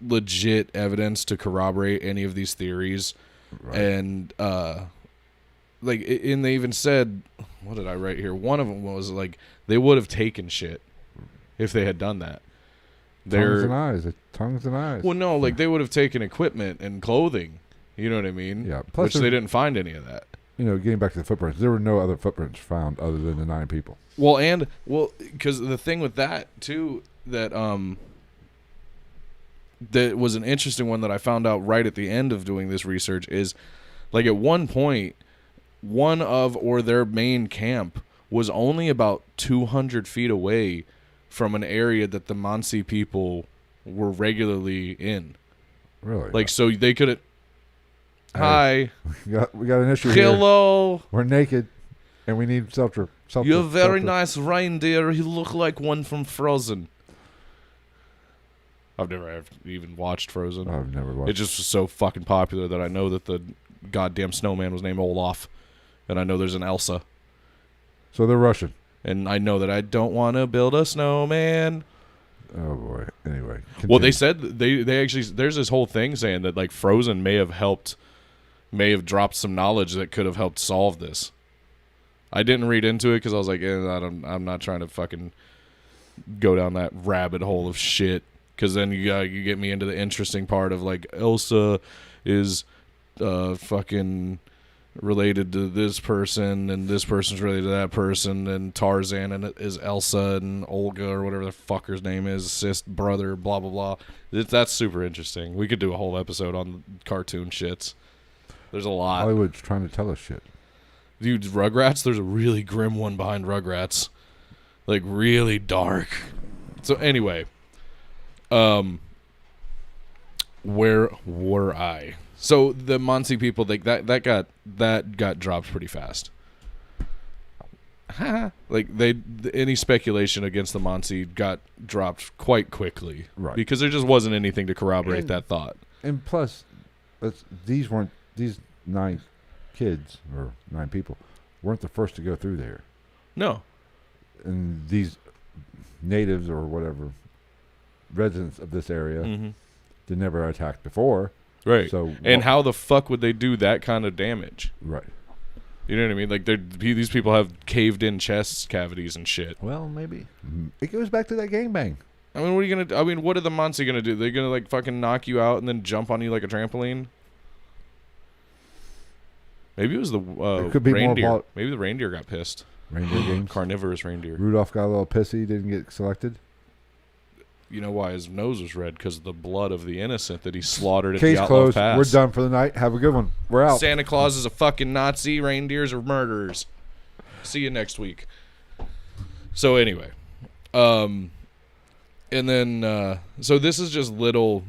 legit evidence to corroborate any of these theories. Right. And and they even said, what did I write here? One of them was they would have taken shit if they had done that. Tongues and eyes. Tongues and eyes. Well, no, they would have taken equipment and clothing. You know what I mean? Yeah. Plus, they didn't find any of that. Getting back to the footprints, there were no other footprints found other than the 9 people. Well, because the thing with that too, that was an interesting one that I found out right at the end of doing this research is, at one point, their main camp was only about 200 feet away from an area that the Mansi people were regularly in. Really? So they could have. Hi. We got an issue Hello. here. We're naked. And we need shelter. You're very nice reindeer. You look like one from Frozen. I've never even watched Frozen. I've never watched. It just was so fucking popular that I know that the goddamn snowman was named Olaf, and I know there's an Elsa. So they're Russian. And I know that I don't want to build a snowman. Oh boy. Anyway. Continue. Well, they said they actually there's this whole thing saying that like Frozen may have dropped some knowledge that could have helped solve this. I didn't read into it because I was like, I'm not trying to fucking go down that rabbit hole of shit. Because then you get me into the interesting part of like Elsa is fucking related to this person and this person's related to that person and Tarzan and it is Elsa and Olga or whatever the fucker's name is, sis, brother, blah, blah, blah. That's super interesting. We could do a whole episode on cartoon shits. There's a lot. Hollywood's trying to tell us shit. Dude, Rugrats, there's a really grim one behind Rugrats. Like, really dark. So, anyway. Where were I? So, the Muncie people, that got dropped pretty fast. Like, any speculation against the Muncie got dropped quite quickly. Right. Because there just wasn't anything to corroborate that thought. And plus, these 9 kids, or 9 people, weren't the first to go through there. No. And these natives or whatever, residents of this area, they never attacked before. Right. So how the fuck would they do that kind of damage? Right. You know what I mean? Like, these people have caved-in chest cavities and shit. Well, maybe. It goes back to that gangbang. I mean, what are you going to do? I mean, what are the Muncie going to do? They're going to, like, fucking knock you out and then jump on you like a trampoline? Maybe it was the could be reindeer. Maybe the reindeer got pissed. Reindeer games. Carnivorous reindeer. Rudolph got a little pissy, didn't get selected. You know why his nose was red? Because of the blood of the innocent that he slaughtered at Case Dyatlov closed. Pass. We're done for the night. Have a good one. We're out. Santa Claus is a fucking Nazi. Reindeers are murderers. See you next week. So anyway, and then so this is just little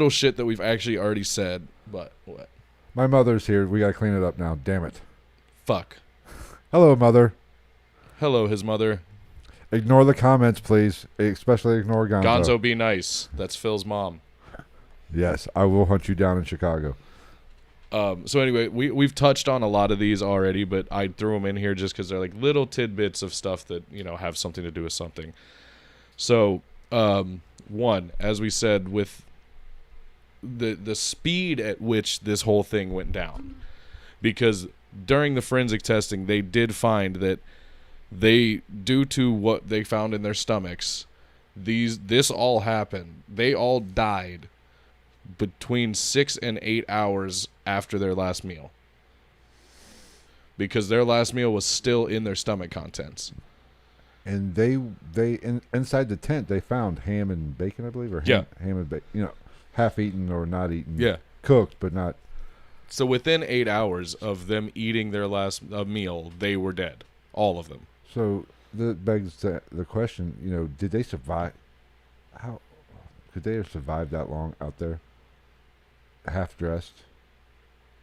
shit that we've actually already said. But what? My mother's here. We gotta clean it up now. Damn it. Fuck. Hello, Mother. Hello, his mother. Ignore the comments, please. Especially ignore Gonzo. Gonzo, be nice. That's Phil's mom. Yes, I will hunt you down in Chicago. So anyway, we've touched on a lot of these already, but I threw them in here just because they're like little tidbits of stuff that, you know, have something to do with something. So, one, as we said, with the speed at which this whole thing went down, because during the forensic testing, they did find that due to what they found in their stomachs, this all happened. They all died between 6 and 8 hours after their last meal, because their last meal was still in their stomach contents. And inside the tent they found ham and bacon, I believe, or ham and bacon. You know, half eaten or not eaten. Yeah, cooked but not. So within 8 hours of them eating their last meal, they were dead, all of them. So that begs the question, you know, did they survive? How could they have survived that long out there, half dressed,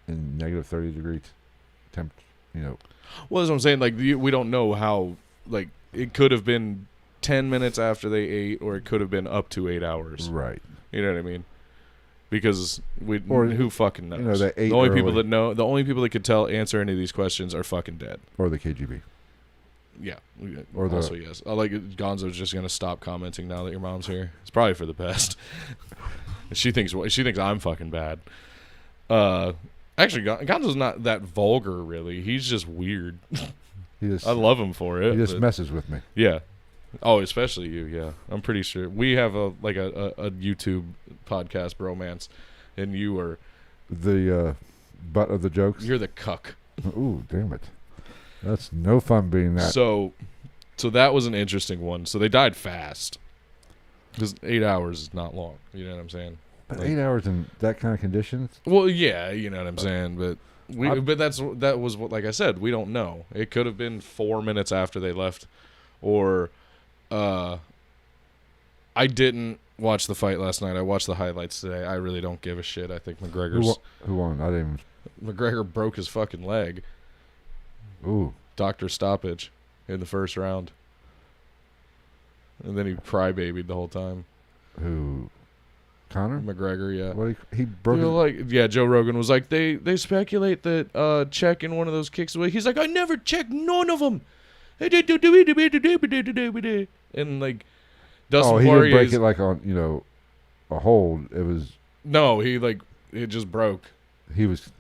in negative 30 degree temperature? You know. Well, that's what I'm saying. Like, we don't know how. Like, it could have been 10 minutes after they ate, or it could have been up to 8 hours. Right. You know what I mean? Because who fucking knows? You know, they ate the only early. people that know, the only people that could answer any of these questions are fucking dead. Or the KGB. Yeah. Or also, yes. I like Gonzo's just gonna stop commenting now that your mom's here. It's probably for the best. She thinks I'm fucking bad. Actually, Gonzo's not that vulgar, really. He's just weird. I love him for it. He just messes with me. Yeah. Oh, especially you. Yeah, I'm pretty sure we have a YouTube podcast bromance, and you are the butt of the jokes. You're the cuck. Ooh, damn it! That's no fun being that. So that was an interesting one. So they died fast, because 8 hours is not long. You know what I'm saying? But 8 hours in that kind of conditions. Well, yeah, you know what I'm saying, but. That was what, like I said, we don't know. It could have been 4 minutes after they left, or I didn't watch the fight last night. I watched the highlights today. I really don't give a shit. I think McGregor's who won? I didn't even. McGregor broke his fucking leg. Ooh, doctor stoppage in the first round. And then he crybabied the whole time. Who? Conor McGregor, yeah. What he broke. Joe Rogan was like, they speculate that Czech in one of those kicks away. He's like, I never checked none of them. And like, Dustin he Poirier. didn't break it like on a hold. It was. No, it just broke. He was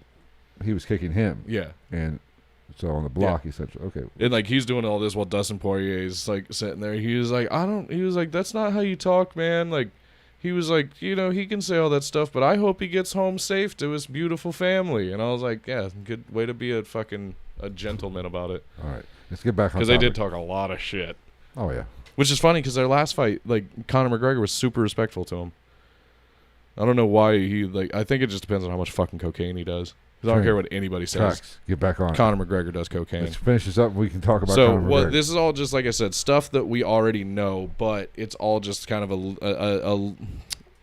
kicking him. Yeah. And so on the block, he said, okay. And like he's doing all this while Dustin Poirier is like sitting there. He was like, that's not how you talk, man. Like, he was like, he can say all that stuff, but I hope he gets home safe to his beautiful family. And I was like, yeah, good way to be a gentleman about it. All right. Let's get back on because they did talk a lot of shit. Oh, yeah. Which is funny because their last fight, like, Conor McGregor was super respectful to him. I don't know why I think it just depends on how much fucking cocaine he does. Because I don't care what anybody says. Tracks. Get back on Conor McGregor does cocaine. Let's finish this up. We can talk about Conor McGregor. This is all just, like I said, stuff that we already know, but it's all just kind of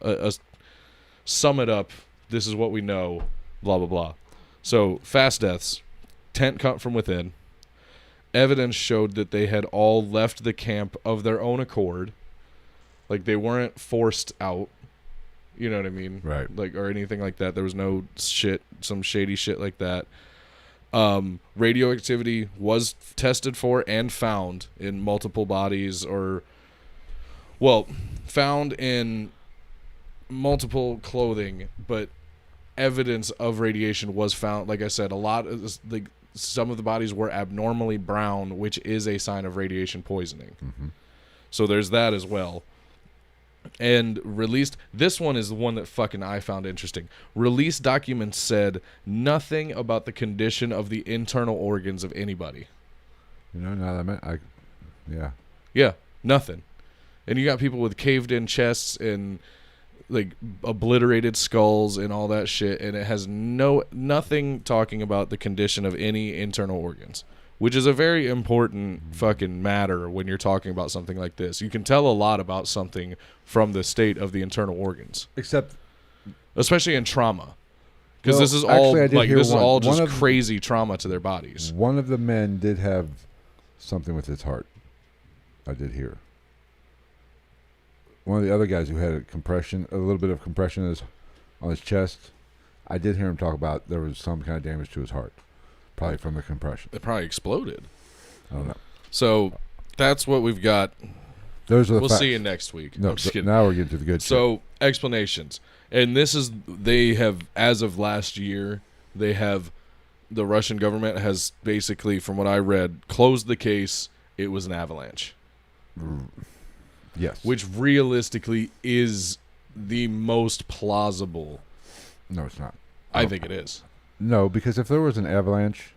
a sum it up. This is what we know, blah, blah, blah. So, fast deaths, tent cut from within. Evidence showed that they had all left the camp of their own accord. Like, they weren't forced out. You know what I mean? Right. Like, or anything like that. There was no some shady shit like that. Radioactivity was tested for and found in multiple bodies found in multiple clothing, but evidence of radiation was found. Like I said, some of the bodies were abnormally brown, which is a sign of radiation poisoning. Mm-hmm. So there's that as well. And this one is the one that fucking I found interesting. Released documents said nothing about the condition of the internal organs of anybody. Now that Yeah, nothing. And you got people with caved in chests and like obliterated skulls and all that shit, and it has nothing talking about the condition of any internal organs, which is a very important fucking matter when you're talking about something like this. You can tell a lot about something from the state of the internal organs, especially in trauma, because this is all just crazy trauma to their bodies. One of the men did have something with his heart. I did hear. One of the other guys who had a little bit of compression on his chest, I did hear him talk about there was some kind of damage to his heart, probably from the compression. It probably exploded. I don't know. So that's what we've got. Those are the We'll facts. see you next week. No, I'm just kidding. Now we're getting to the good shit. So explanations, and they have, as of last year, the Russian government has basically, from what I read, closed the case. It was an avalanche. Yes. Which realistically is the most plausible. No, it's not. I think it is. No, because if there was an avalanche.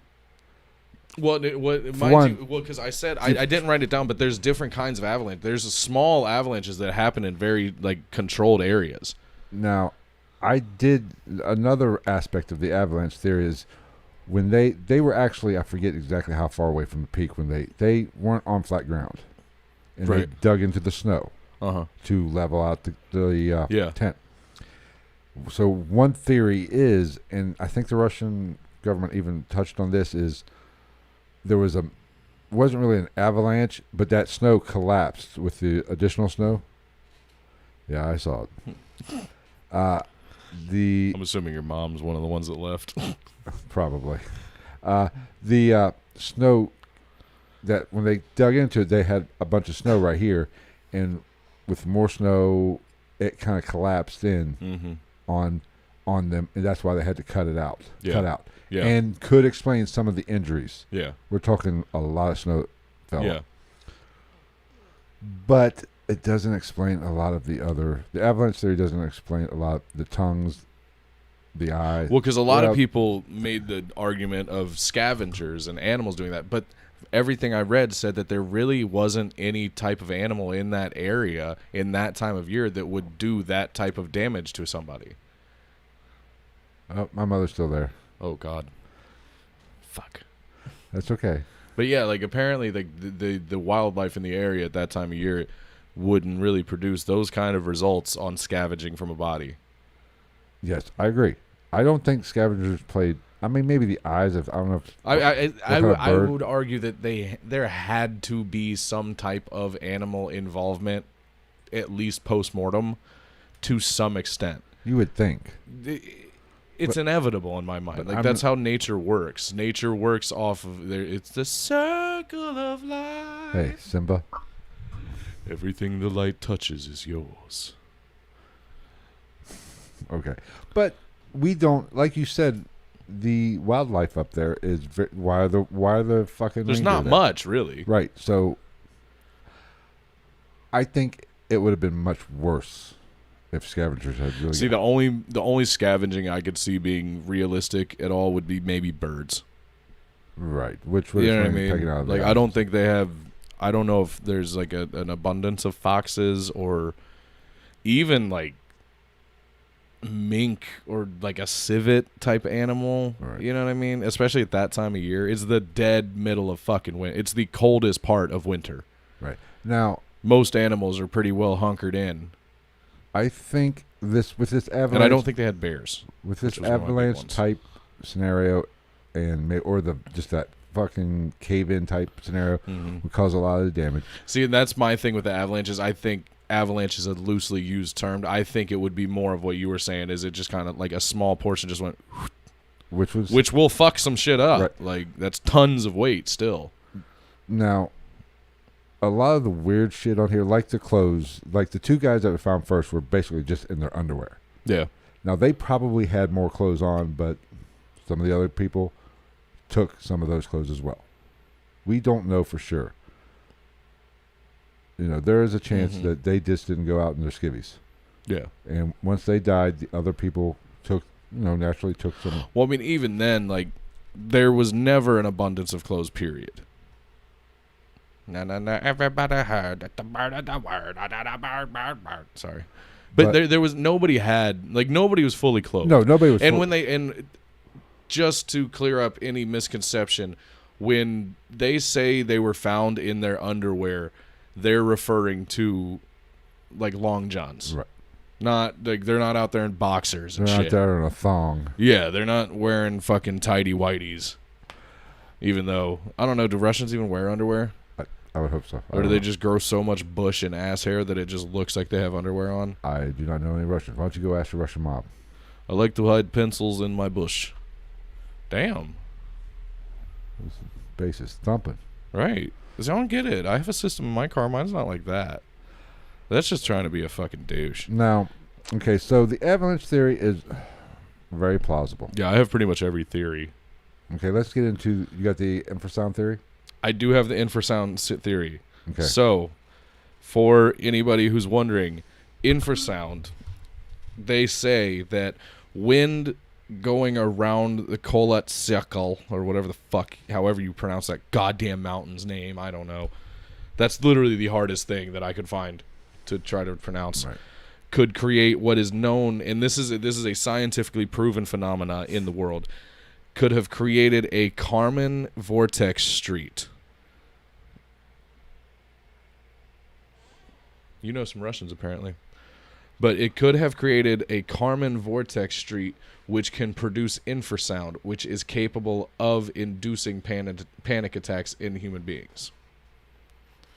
Well, because I said I didn't write it down, but there's different kinds of avalanche. There's small avalanches that happen in very controlled areas. Now, another aspect of the avalanche theory is when they were actually, I forget exactly how far away from the peak, when they weren't on flat ground. And right. They dug into the snow to level out the tent. So one theory is, and I think the Russian government even touched on this, is there wasn't really an avalanche, but that snow collapsed with the additional snow. Yeah, I saw it. I'm assuming your mom's one of the ones that left. Probably. The snow, that when they dug into it, they had a bunch of snow right here, and with more snow, it kind of collapsed in on them, and that's why they had to cut out. Yeah. And could explain some of the injuries. Yeah. We're talking a lot of snow fell. Yeah. But it doesn't explain a lot of the avalanche theory doesn't explain a lot of the tongues, the eyes. Well, because a lot of people made the argument of scavengers and animals doing that, but everything I read said that there really wasn't any type of animal in that area in that time of year that would do that type of damage to somebody. Oh, my mother's still there. Oh, God. Fuck. That's okay. But yeah, apparently the wildlife in the area at that time of year wouldn't really produce those kind of results on scavenging from a body. Yes, I agree. I don't think scavengers played. I mean, maybe the eyes of, I don't know. I would argue that there had to be some type of animal involvement, at least post-mortem, to some extent. You would think. It's inevitable in my mind. Like, that's how nature works. Nature works off of it's the circle of life. Hey, Simba. Everything the light touches is yours. Okay. But we don't, like you said, the wildlife up there is why are the fucking there's not much, really. Right. So I think it would have been much worse if scavengers had really. See, the only scavenging I could see being realistic at all would be maybe birds. Right. Which would you know have what I taken mean? out of Like, I don't think they have. I don't know if there's like an abundance of foxes or even like mink or like a civet type animal. Right. You know what I mean? Especially at that time of year. It's the dead middle of fucking winter. It's the coldest part of winter. Right. Now, most animals are pretty well hunkered in. I think with this avalanche, and I don't think they had bears. With this avalanche type scenario, or just that fucking cave-in type scenario would cause a lot of damage. See, and that's my thing with the avalanches. I think avalanche is a loosely used term. I think it would be more of what you were saying. Is it just kind of like a small portion just went, which will fuck some shit up. Right. Like, that's tons of weight still. Now, a lot of the weird shit on here, like the clothes, like the two guys that we found first were basically just in their underwear. Yeah. Now, they probably had more clothes on, but some of the other people took some of those clothes as well. We don't know for sure. You know, there is a chance that they just didn't go out in their skivvies. Yeah. And once they died, the other people naturally took some. Well, I mean, even then, like, there was never an abundance of clothes, period. No, everybody heard that the bird of the word. Sorry. But there was, nobody was fully clothed. No, nobody was. And just to clear up any misconception, when they say they were found in their underwear, they're referring to like long johns. Right. Not like they're not out there in boxers and shit. They're out there in a thong. Yeah, they're not wearing fucking tidy whities. Even though, I don't know, do Russians even wear underwear? I would hope so. Or do they just grow so much bush and ass hair that it just looks like they have underwear on? I do not know any Russians. Why don't you go ask the Russian mob? I like to hide pencils in my bush. Damn. This bass is thumping. Right. Because I don't get it. I have a system in my car. Mine's not like that. That's just trying to be a fucking douche. Now, okay, so the avalanche theory is very plausible. Yeah, I have pretty much every theory. Okay, let's get into, you got the infrasound theory? I do have the infrasound theory. Okay. So, for anybody who's wondering, infrasound, they say that wind going around the Kolat Circle, or whatever the fuck, however you pronounce that goddamn mountain's name, I don't know. That's literally the hardest thing that I could find to try to pronounce. Right. Could create what is known, and this is a scientifically proven phenomena in the world, could have created a Kármán vortex street. You know some Russians, apparently. But it could have created a Kármán vortex street which can produce infrasound, which is capable of inducing panic attacks in human beings.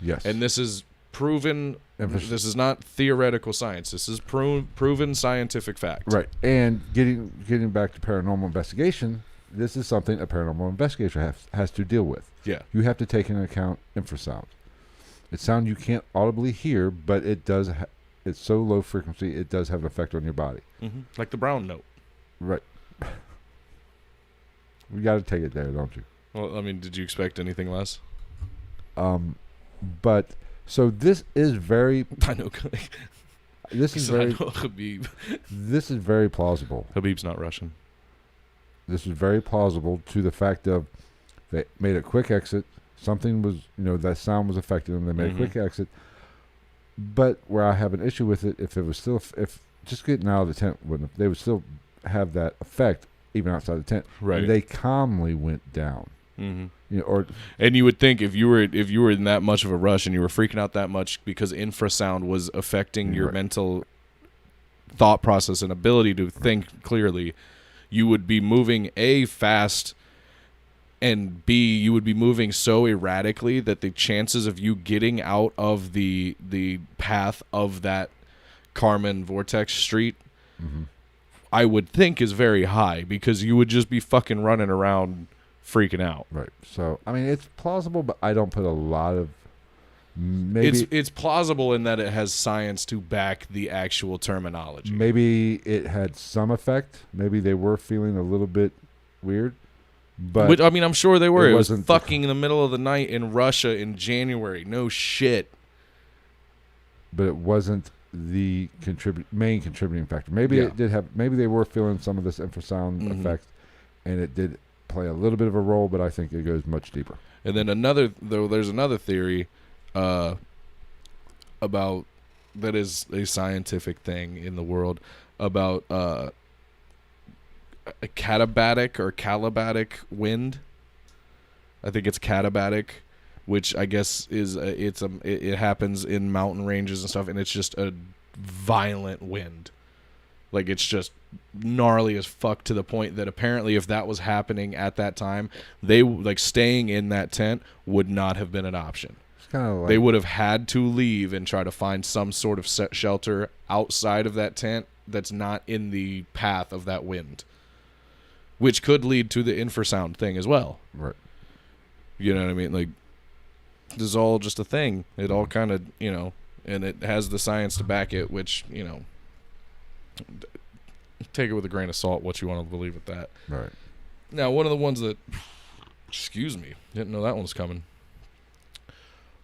Yes. And this is proven. This is not theoretical science. This is proven scientific fact. Right. And getting back to paranormal investigation, this is something a paranormal investigator has to deal with. Yeah. You have to take into account infrasound. It's sound you can't audibly hear, but it does. It's so low frequency, it does have an effect on your body. Mm-hmm. Like the brown note. Right. We got to take it there, don't you? Well, I mean, did you expect anything less? But so this is very. I know. This is very. I know Habib. This is very plausible. Habib's not Russian. This is very plausible to the fact of they made a quick exit. Something was, that sound was affecting them. They made a quick exit. But where I have an issue with it, if just getting out of the tent, they would still have that effect even outside the tent. Right. And they calmly went down. Mm-hmm. And you would think if you were in that much of a rush and you were freaking out that much because infrasound was affecting your mental thought process and ability to think clearly, you would be moving fast, and B, you would be moving so erratically that the chances of you getting out of the path of that Kármán vortex street, I would think is very high, because you would just be fucking running around freaking out. Right. So, I mean, it's plausible, but I don't put a lot of... Maybe it's plausible in that it has science to back the actual terminology. Maybe it had some effect. Maybe they were feeling a little bit weird. But I mean, I'm sure they were. It was wasn't fucking in the middle of the night in Russia in January. No shit. But it wasn't the main contributing factor. Maybe it did have. Maybe they were feeling some of this infrasound effect, and it did play a little bit of a role. But I think it goes much deeper. And then there's another theory about that is a scientific thing in the world about a katabatic or calabatic wind. I think it's katabatic, which I guess is it happens in mountain ranges and stuff, and it's just a violent wind. Like, it's just gnarly as fuck, to the point that apparently if that was happening at that time, they like staying in that tent would not have been an option. Like, they would have had to leave and try to find some sort of shelter outside of that tent that's not in the path of that wind, which could lead to the infrasound thing as well. Right. You know what I mean? Like, this is all just a thing. It all kind of, and it has the science to back it, which, take it with a grain of salt what you want to believe with that. Right. Now, one of the ones that, excuse me, didn't know that one was coming.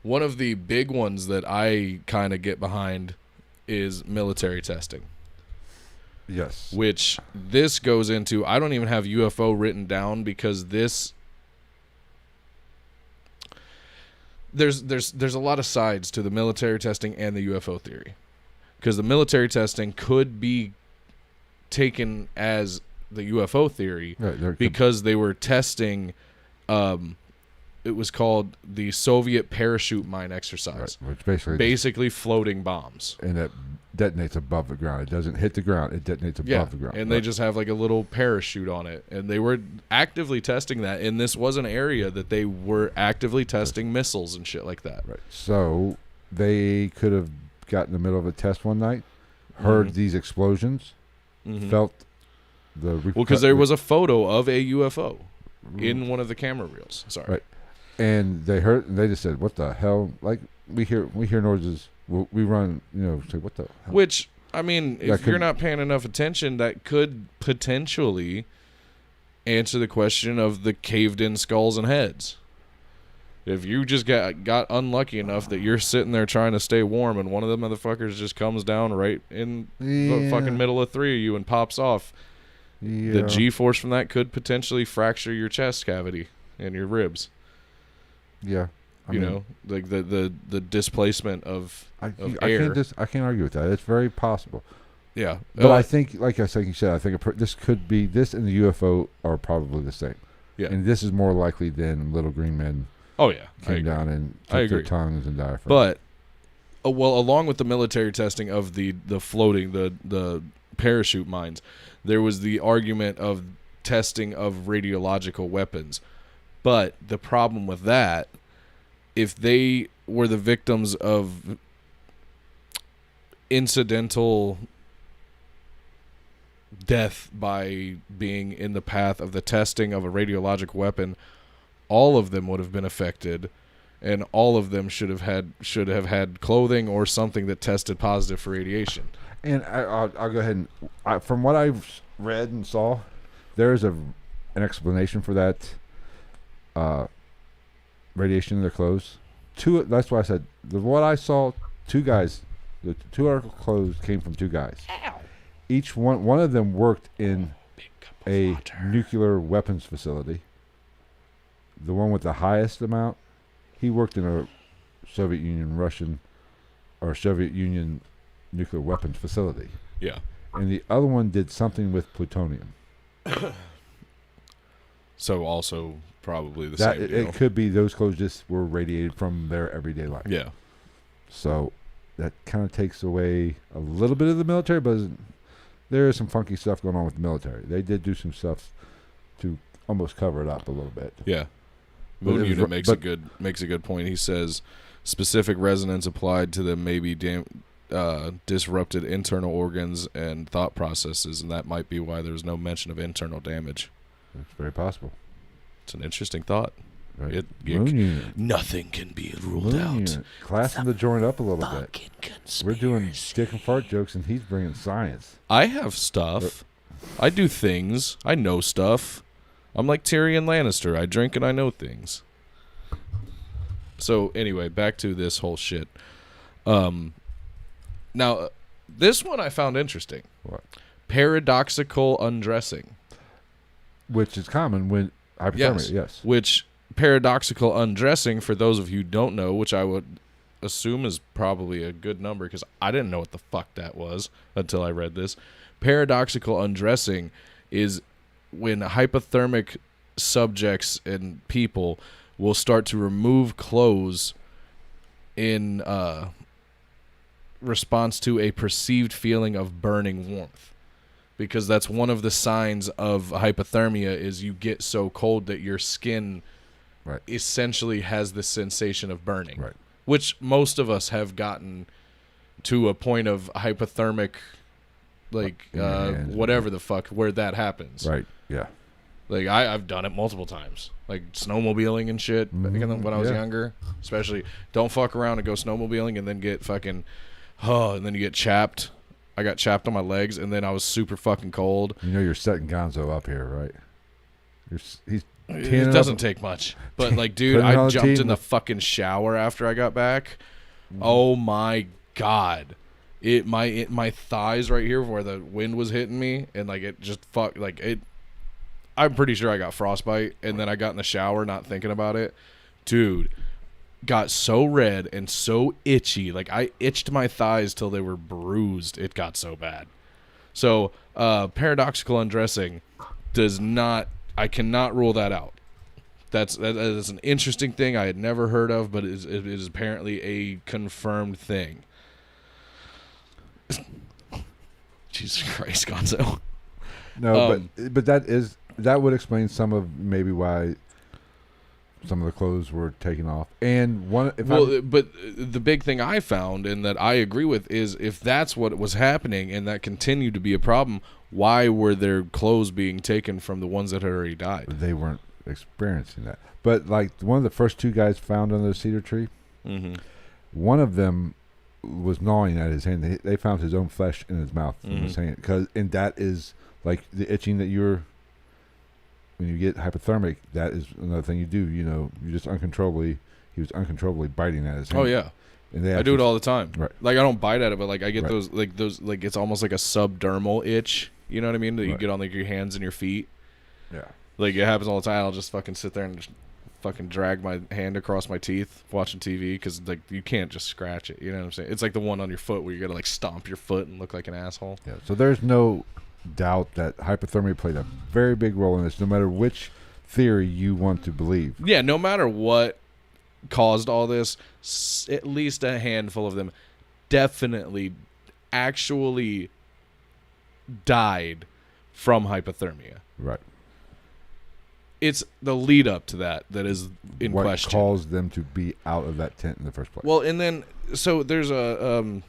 One of the big ones that I kind of get behind is military testing. Yes. Which this goes into, I don't even have UFO written down, because there's a lot of sides to the military testing and the UFO theory. Because the military testing could be taken as the UFO theory, right, because they were testing it was called the Soviet parachute mine exercise, right, which basically floating bombs. And it detonates above the ground. It doesn't hit the ground. It detonates above the ground. And they just have like a little parachute on it. And they were actively testing that. And this was an area that they were actively testing missiles and shit like that. Right. So they could have got in the middle of a test one night, heard these explosions, felt the... Well, because there was a photo of a UFO in one of the camera reels. Sorry. Right. And they heard, and they just said, "What the hell?" Like, we hear noises, we run, say, "What the hell?" Which, I mean, if you're not paying enough attention, that could potentially answer the question of the caved-in skulls and heads. If you just got unlucky enough that you're sitting there trying to stay warm, and one of them motherfuckers just comes down right in the fucking middle of three of you and pops off, the G-force from that could potentially fracture your chest cavity and your ribs. Yeah, I mean, like the displacement of air. I can't argue with that. It's very possible. Yeah, but I think, like you said, I think this could be, this and the UFO are probably the same. Yeah, and this is more likely than little green men. Oh yeah, came down and took their tongues and diaphragms. But well, along with the military testing of the floating the parachute mines, there was the argument of testing of radiological weapons. But the problem with that, if they were the victims of incidental death by being in the path of the testing of a radiological weapon, all of them would have been affected, and all of them should have had clothing or something that tested positive for radiation. And I'll go ahead and, from what I've read and saw, there is an explanation for that. Radiation in their clothes. That's why I said, what I saw, two guys, the two article clothes came from two guys. Ow. Each one of them worked in a nuclear weapons facility. The one with the highest amount, he worked in a Soviet Union nuclear weapons facility. Yeah. And the other one did something with plutonium. So also probably the same deal. It could be those clothes just were radiated from their everyday life. Yeah. So that kind of takes away a little bit of the military, but there is some funky stuff going on with the military. They did do some stuff to almost cover it up a little bit. Yeah. Moon Unit makes a good point. He says specific resonance applied to the maybe disrupted internal organs and thought processes, and that might be why there's no mention of internal damage. It's very possible. It's an interesting thought. Right. Nothing can be ruled out. Unit. Classing the joint up a little bit. Conspiracy. We're doing dick and fart jokes, and he's bringing science. I have stuff. I do things. I know stuff. I'm like Tyrion Lannister. I drink and I know things. So anyway, back to this whole shit. Now, this one I found interesting. What? Paradoxical undressing. Which is common when hypothermia, yes. Which paradoxical undressing, for those of you who don't know, which I would assume is probably a good number because I didn't know what the fuck that was until I read this. Paradoxical undressing is when hypothermic subjects and people will start to remove clothes in response to a perceived feeling of burning warmth. Because that's one of the signs of hypothermia is you get so cold that your skin essentially has the sensation of burning. Right. Which most of us have gotten to a point of hypothermic, like, whatever the fuck, where that happens. Right, yeah. Like, I've done it multiple times. Like, snowmobiling and shit when I was younger. Especially, don't fuck around and go snowmobiling and then get fucking, and then you get chapped. I got chapped on my legs, and then I was super fucking cold. You know you're setting Gonzo up here, right? It doesn't take much. But, like, dude, I jumped in the fucking shower after I got back. Oh, my God. My thighs right here where the wind was hitting me, and, like, it just I'm pretty sure I got frostbite, and then I got in the shower not thinking about it. Dude, got so red and so itchy. Like, I itched my thighs till they were bruised. It got so bad. So, paradoxical undressing I cannot rule that out. That is an interesting thing I had never heard of, but it is apparently a confirmed thing. Jesus Christ, Gonzo. No, but that would explain some of maybe why some of the clothes were taken off. And but the big thing I found and that I agree with is if that's what was happening and that continued to be a problem, why were their clothes being taken from the ones that had already died? They weren't experiencing that. But like one of the first two guys found under the cedar tree, one of them was gnawing at his hand. They found his own flesh in his mouth from his hand. And that is like the itching that when you get hypothermic, that is another thing you do. You know, he was uncontrollably biting at his hand. Oh, yeah. And I do it all the time. Right. Like, I don't bite at it, but, like, I get those, it's almost like a subdermal itch. You know what I mean? That you get on, like, your hands and your feet. Yeah. Like, it happens all the time. I'll just fucking sit there and just fucking drag my hand across my teeth watching TV because, like, you can't just scratch it. You know what I'm saying? It's like the one on your foot where you got to, like, stomp your foot and look like an asshole. Yeah. So there's no doubt that hypothermia played a very big role in this, no matter which theory you want to believe. Yeah, no matter what caused all this, at least a handful of them definitely actually died from hypothermia. Right. It's the lead up to that is in question. What caused them to be out of that tent in the first place? Well, and then so there's a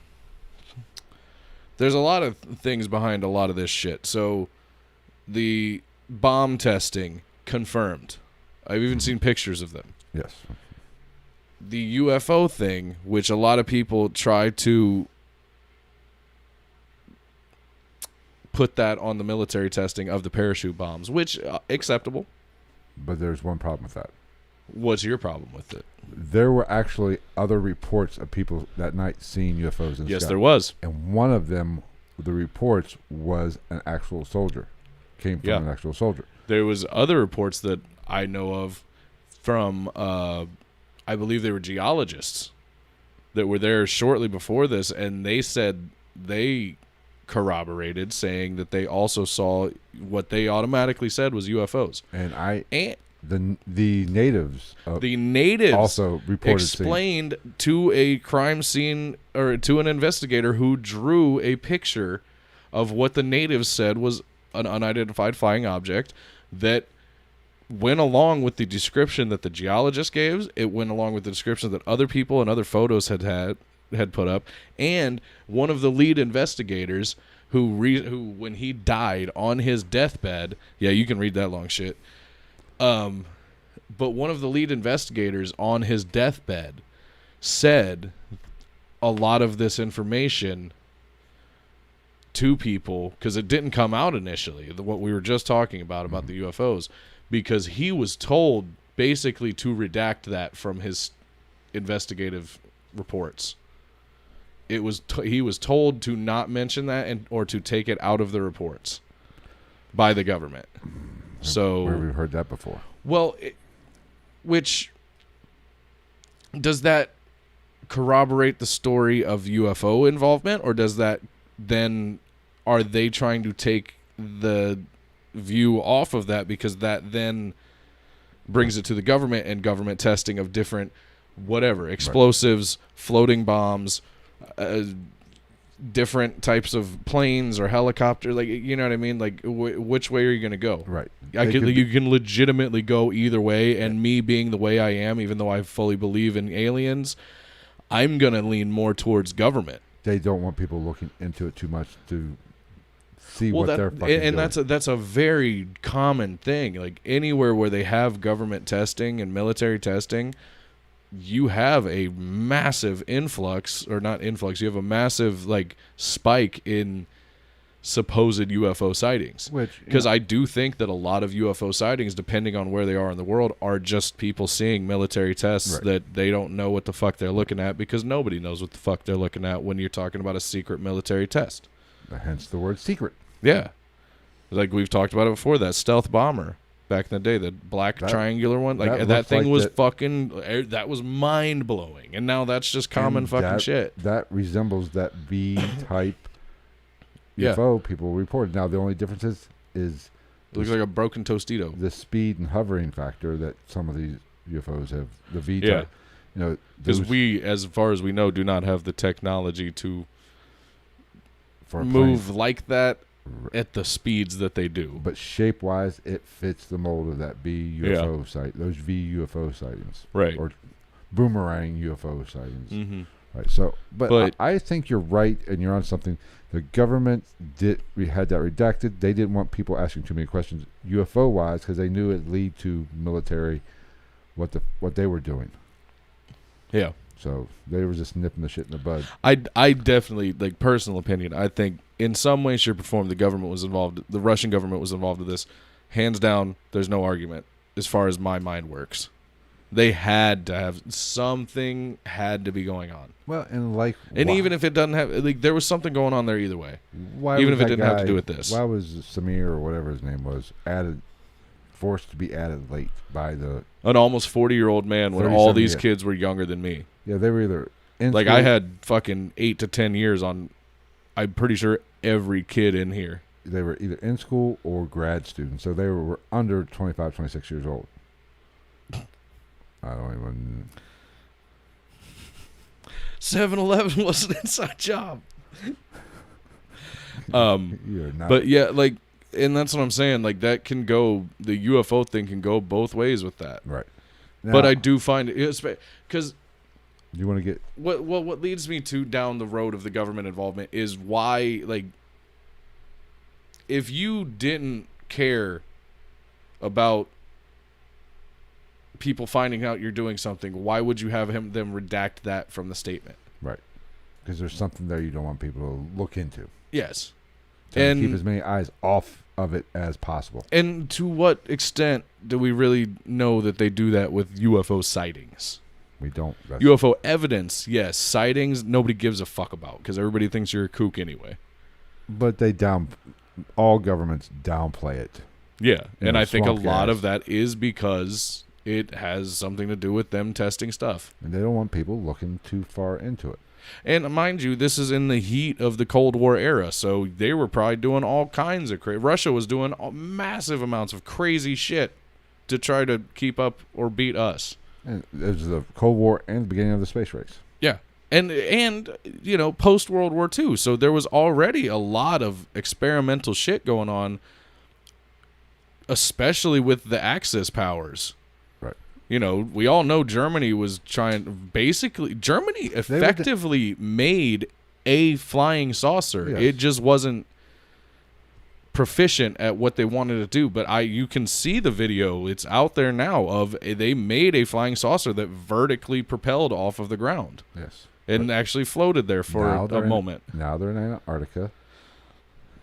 lot of things behind a lot of this shit. So the bomb testing confirmed. I've even seen pictures of them. Yes. The UFO thing, which a lot of people try to put that on the military testing of the parachute bombs, which acceptable. But there's one problem with that. What's your problem with it? There were actually other reports of people that night seeing UFOs in the sky. Yes, there was. And one of them, the reports, was an actual soldier. Came from an actual soldier. There was other reports that I know of from, I believe they were geologists that were there shortly before this, and they said they corroborated, saying that they also saw what they automatically said was UFOs. The natives also reported explained to a crime scene or to an investigator who drew a picture of what the natives said was an unidentified flying object that went along with the description that the geologist gave. It went along with the description that other people and other photos had put up, and one of the lead investigators who when he died on his deathbed, yeah, you can read that long shit. But one of the lead investigators on his deathbed said a lot of this information to people because it didn't come out initially, what we were just talking about the UFOs, because he was told basically to redact that from his investigative reports. He was told to not mention that or to take it out of the reports by the government. So where we've heard that before. Well, which does that corroborate the story of UFO involvement, or does that then are they trying to take the view off of that because that then brings it to the government and government testing of different whatever explosives, floating bombs, different types of planes or helicopter, like, you know what I mean? Like, which way are you going to go? Right. You can legitimately go either way, and me being the way I am, even though I fully believe in aliens, I'm going to lean more towards government. They don't want people looking into it too much to see what they're fucking doing. And that's a very common thing. Like, anywhere where they have government testing and military testing, you have a massive influx, or not influx, you have a massive, like, spike in supposed UFO sightings. Because I do think that a lot of UFO sightings, depending on where they are in the world, are just people seeing military tests that they don't know what the fuck they're looking at, because nobody knows what the fuck they're looking at when you're talking about a secret military test. Hence the word secret. Yeah. Like we've talked about it before, that stealth bomber. Back in the day, the black triangular one, like that thing was fucking, that was mind blowing, and now that's just common fucking shit. That resembles that V-type UFO people reported. Now the only difference is it looks like a broken Tostito. The speed and hovering factor that some of these UFOs have. The V-type, because we, as far as we know, do not have the technology to move like that at the speeds that they do. But shape-wise, it fits the mold of that V UFO site. Those V UFO sightings, right? Or boomerang UFO sightings, right? So, but I think you're right, and you're on something. The government we had that redacted. They didn't want people asking too many questions UFO-wise because they knew it'd lead to military what they were doing. Yeah. So they were just nipping the shit in the bud. I definitely, like, personal opinion, I think in some way, shape, or form, the government was involved. The Russian government was involved with this. Hands down, there's no argument as far as my mind works. They had to have something had to be going on. Well, and even if it doesn't have, like, there was something going on there either way. Even if it didn't have to do with this. Why was Samir or whatever his name was forced to be added late by an almost 40-year-old man when all these kids were younger than me? Yeah, they were either in school. I had fucking 8 to 10 years on, I'm pretty sure, every kid in here. They were either in school or grad students, so they were under 25, 26 years old. I don't even... 7-Eleven was an inside job. But yeah, like, and that's what I'm saying. Like, that can go, the UFO thing can go both ways with that. Right. Now, but I do find it, because... You want to get... What leads me to down the road of the government involvement is why, like, if you didn't care about people finding out you're doing something, why would you have them redact that from the statement? Right. Because there's something there you don't want people to look into. Yes. And keep as many eyes off of it as possible. And to what extent do we really know that they do that with UFO sightings? We don't. UFO evidence, yes. Sightings, nobody gives a fuck about because everybody thinks you're a kook anyway. But all governments downplay it. Yeah, and I think a lot of that is because it has something to do with them testing stuff. And they don't want people looking too far into it. And mind you, this is in the heat of the Cold War era, so they were probably doing all kinds of Russia was doing massive amounts of crazy shit to try to keep up or beat us. And it was the Cold War and the beginning of the space race. Yeah. And post World War II, so there was already a lot of experimental shit going on, especially with the Axis powers. Right. We all know Germany was trying. Basically, Germany effectively made a flying saucer. Yes. It just wasn't proficient at what they wanted to do. But you can see the video. It's out there now of they made a flying saucer that vertically propelled off of the ground. Yes. And actually floated there for a moment. Now they're in Antarctica,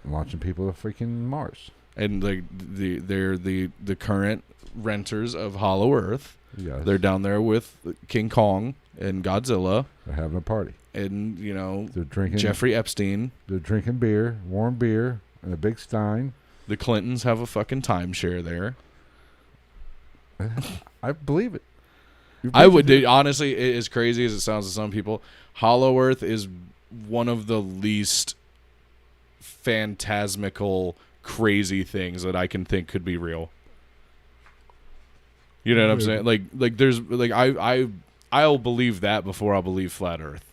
launching people to freaking Mars. And they're the current renters of Hollow Earth. Yes. They're down there with King Kong and Godzilla. They're having a party. And they're drinking Jeffrey Epstein. They're drinking beer, warm beer, in a big stein. The Clintons have a fucking timeshare there. I believe it. I would honestly, as crazy as it sounds to some people, Hollow Earth is one of the least phantasmical, crazy things that I can think could be real. You know what I'm saying? Like there's I'll believe that before I'll believe flat Earth.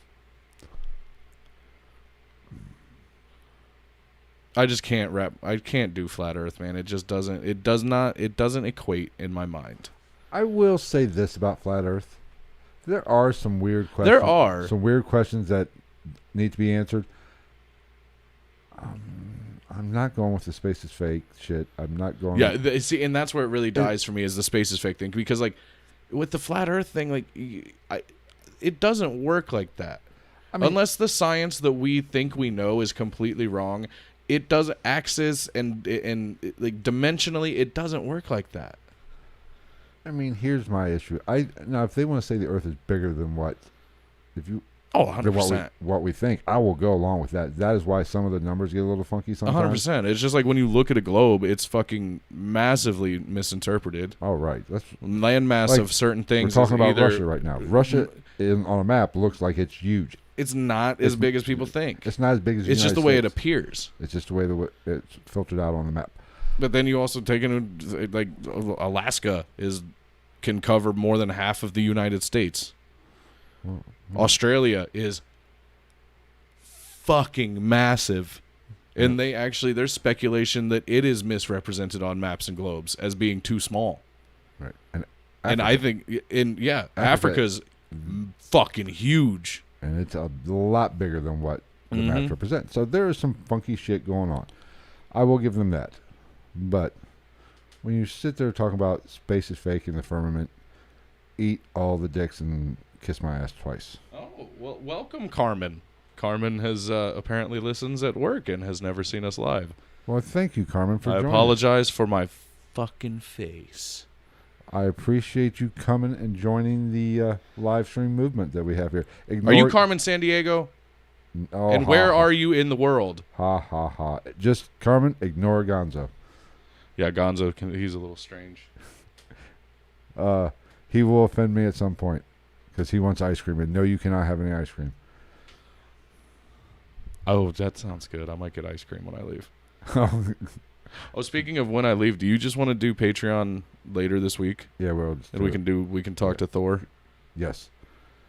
I just can't I can't do flat Earth, man. It just doesn't. It doesn't equate in my mind. I will say this about flat Earth: there are some weird questions. There are some weird questions that need to be answered. I'm not going with the space is fake shit. I'm not going. Yeah, see, and that's where it really dies for me is the space is fake thing, because like with the flat Earth thing, it doesn't work like that. I mean, unless the science that we think we know is completely wrong, it doesn't axis and like dimensionally, it doesn't work like that. I mean, here's my issue. Now, if they want to say the Earth is bigger than what, if you 100%. What we think, I will go along with that. That is why some of the numbers get a little funky sometimes. 100%. It's just like when you look at a globe, it's fucking massively misinterpreted. Oh, right. That's landmass of certain things. We're talking about Russia right now. Russia on a map looks like it's huge. It's not as big as people think. It's not as big as the It's just the United way it States. appears. It's just the way it's filtered out on the map. But then you also take into like Alaska can cover more than half of the United States. Well, Australia is fucking massive. And there's speculation that it is misrepresented on maps and globes as being too small. Right. And I think Africa's fucking huge. And it's a lot bigger than what the maps represent. So there is some funky shit going on. I will give them that. But when you sit there talking about space is fake in the firmament, eat all the dicks and kiss my ass twice. Oh, well, welcome, Carmen. Carmen has apparently listens at work and has never seen us live. Well, thank you, Carmen, for joining. I apologize for my fucking face. I appreciate you coming and joining the live stream movement that we have here. Are you Carmen Sandiego? Oh, and where are you in the world? Ha, ha, ha. Just, Carmen, ignore Gonzo. Yeah, Gonzo, he's a little strange. He will offend me at some point because he wants ice cream. And no, you cannot have any ice cream. Oh, that sounds good. I might get ice cream when I leave. Oh, speaking of when I leave, do you just want to do Patreon later this week? Yeah, and we can talk to Thor. Yes,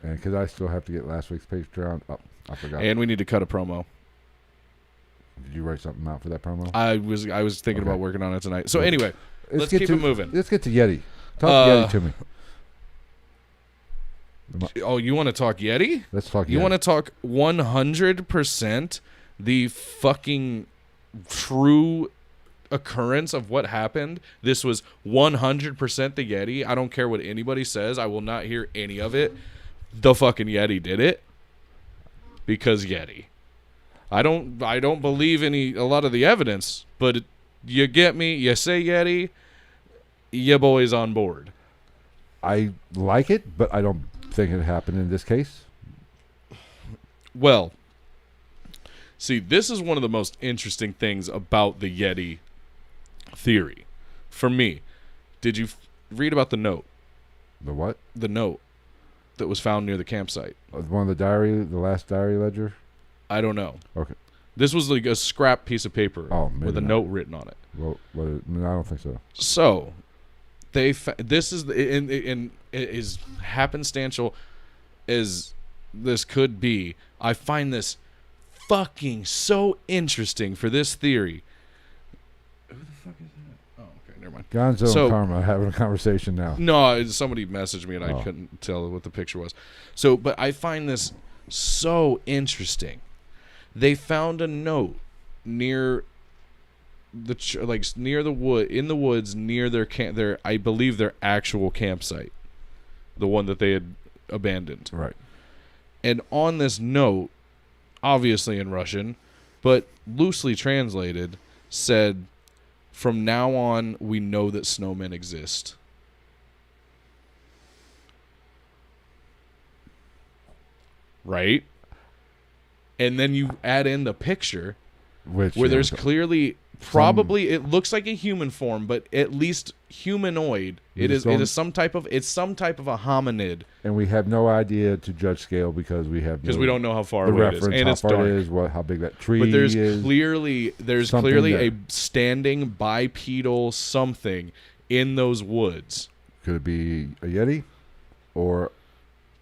and because I still have to get last week's Patreon. Oh, I forgot. And we need to cut a promo. Did you write something out for that promo? I was thinking about working on it tonight. So anyway, let's keep it moving. Let's get to Yeti. Talk Yeti to me. Oh, you want to talk Yeti? Let's talk Yeti. You want to talk 100% the fucking true occurrence of what happened? This was 100% the Yeti. I don't care what anybody says. I will not hear any of it. The fucking Yeti did it. Because Yeti. I don't believe a lot of the evidence, but you get me. You say Yeti, your boy's on board. I like it, but I don't think it happened in this case. Well, see, this is one of the most interesting things about the Yeti theory. For me, did you read about the note? The what? The note that was found near the campsite. One of the last diary ledger? I don't know. Okay. This was like a scrap piece of paper with a note written on it. Well, I don't think so. So, this is it is happenstantial as this could be, I find this fucking so interesting for this theory. Who the fuck is that? Oh, okay, never mind. Gonzo and Karma having a conversation now. No, somebody messaged me and I couldn't tell what the picture was. So, but I find this so interesting. They found a note near near the woods near their I believe their actual campsite, the one that they had abandoned. Right. And on this note, obviously in Russian, but loosely translated, said, "From now on, we know that snowmen exist." Right? And then you add in the picture where there's clearly probably it looks like a human form, but at least humanoid. It is some type of a hominid. And we have no idea to judge scale because we don't know how far away it is, and it's dark. How big that tree is. But there's is. clearly a standing bipedal something in those woods. Could it be a yeti, or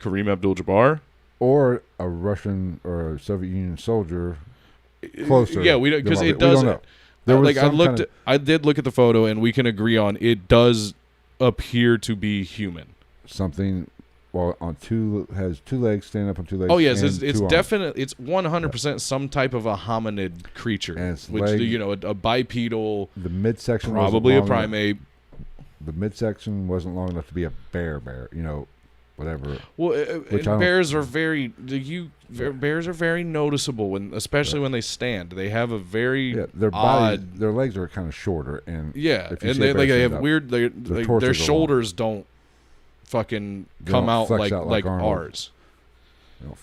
Kareem Abdul-Jabbar, or a Russian or a Soviet Union soldier? Closer. Yeah, we don't, because it does. I did look at the photo, and we can agree on it does appear to be human. Something, has two legs, standing up on two legs. Oh yes, it's definitely, it's 100% some type of a hominid creature, a bipedal. The midsection, probably a primate. The midsection wasn't long enough to be a bear, whatever. Well, bears are very noticeable especially when they stand. They have a very their legs are kind of shorter, and they have weird. Their shoulders don't fucking come out like ours.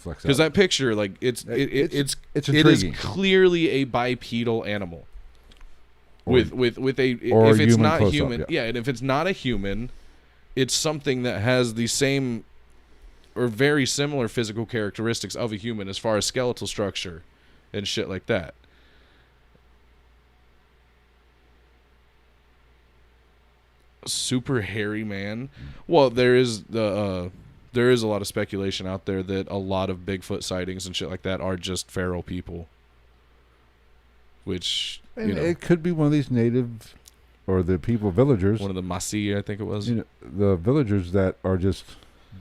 Because that picture, it's clearly a bipedal animal. With a if it's not human, and if it's not a human, it's something that has the same or very similar physical characteristics of a human as far as skeletal structure and shit like that. Super hairy man. Well, there is a lot of speculation out there that a lot of Bigfoot sightings and shit like that are just feral people. Which, it could be one of these native or the villagers. One of the Masi, I think it was. The villagers that are just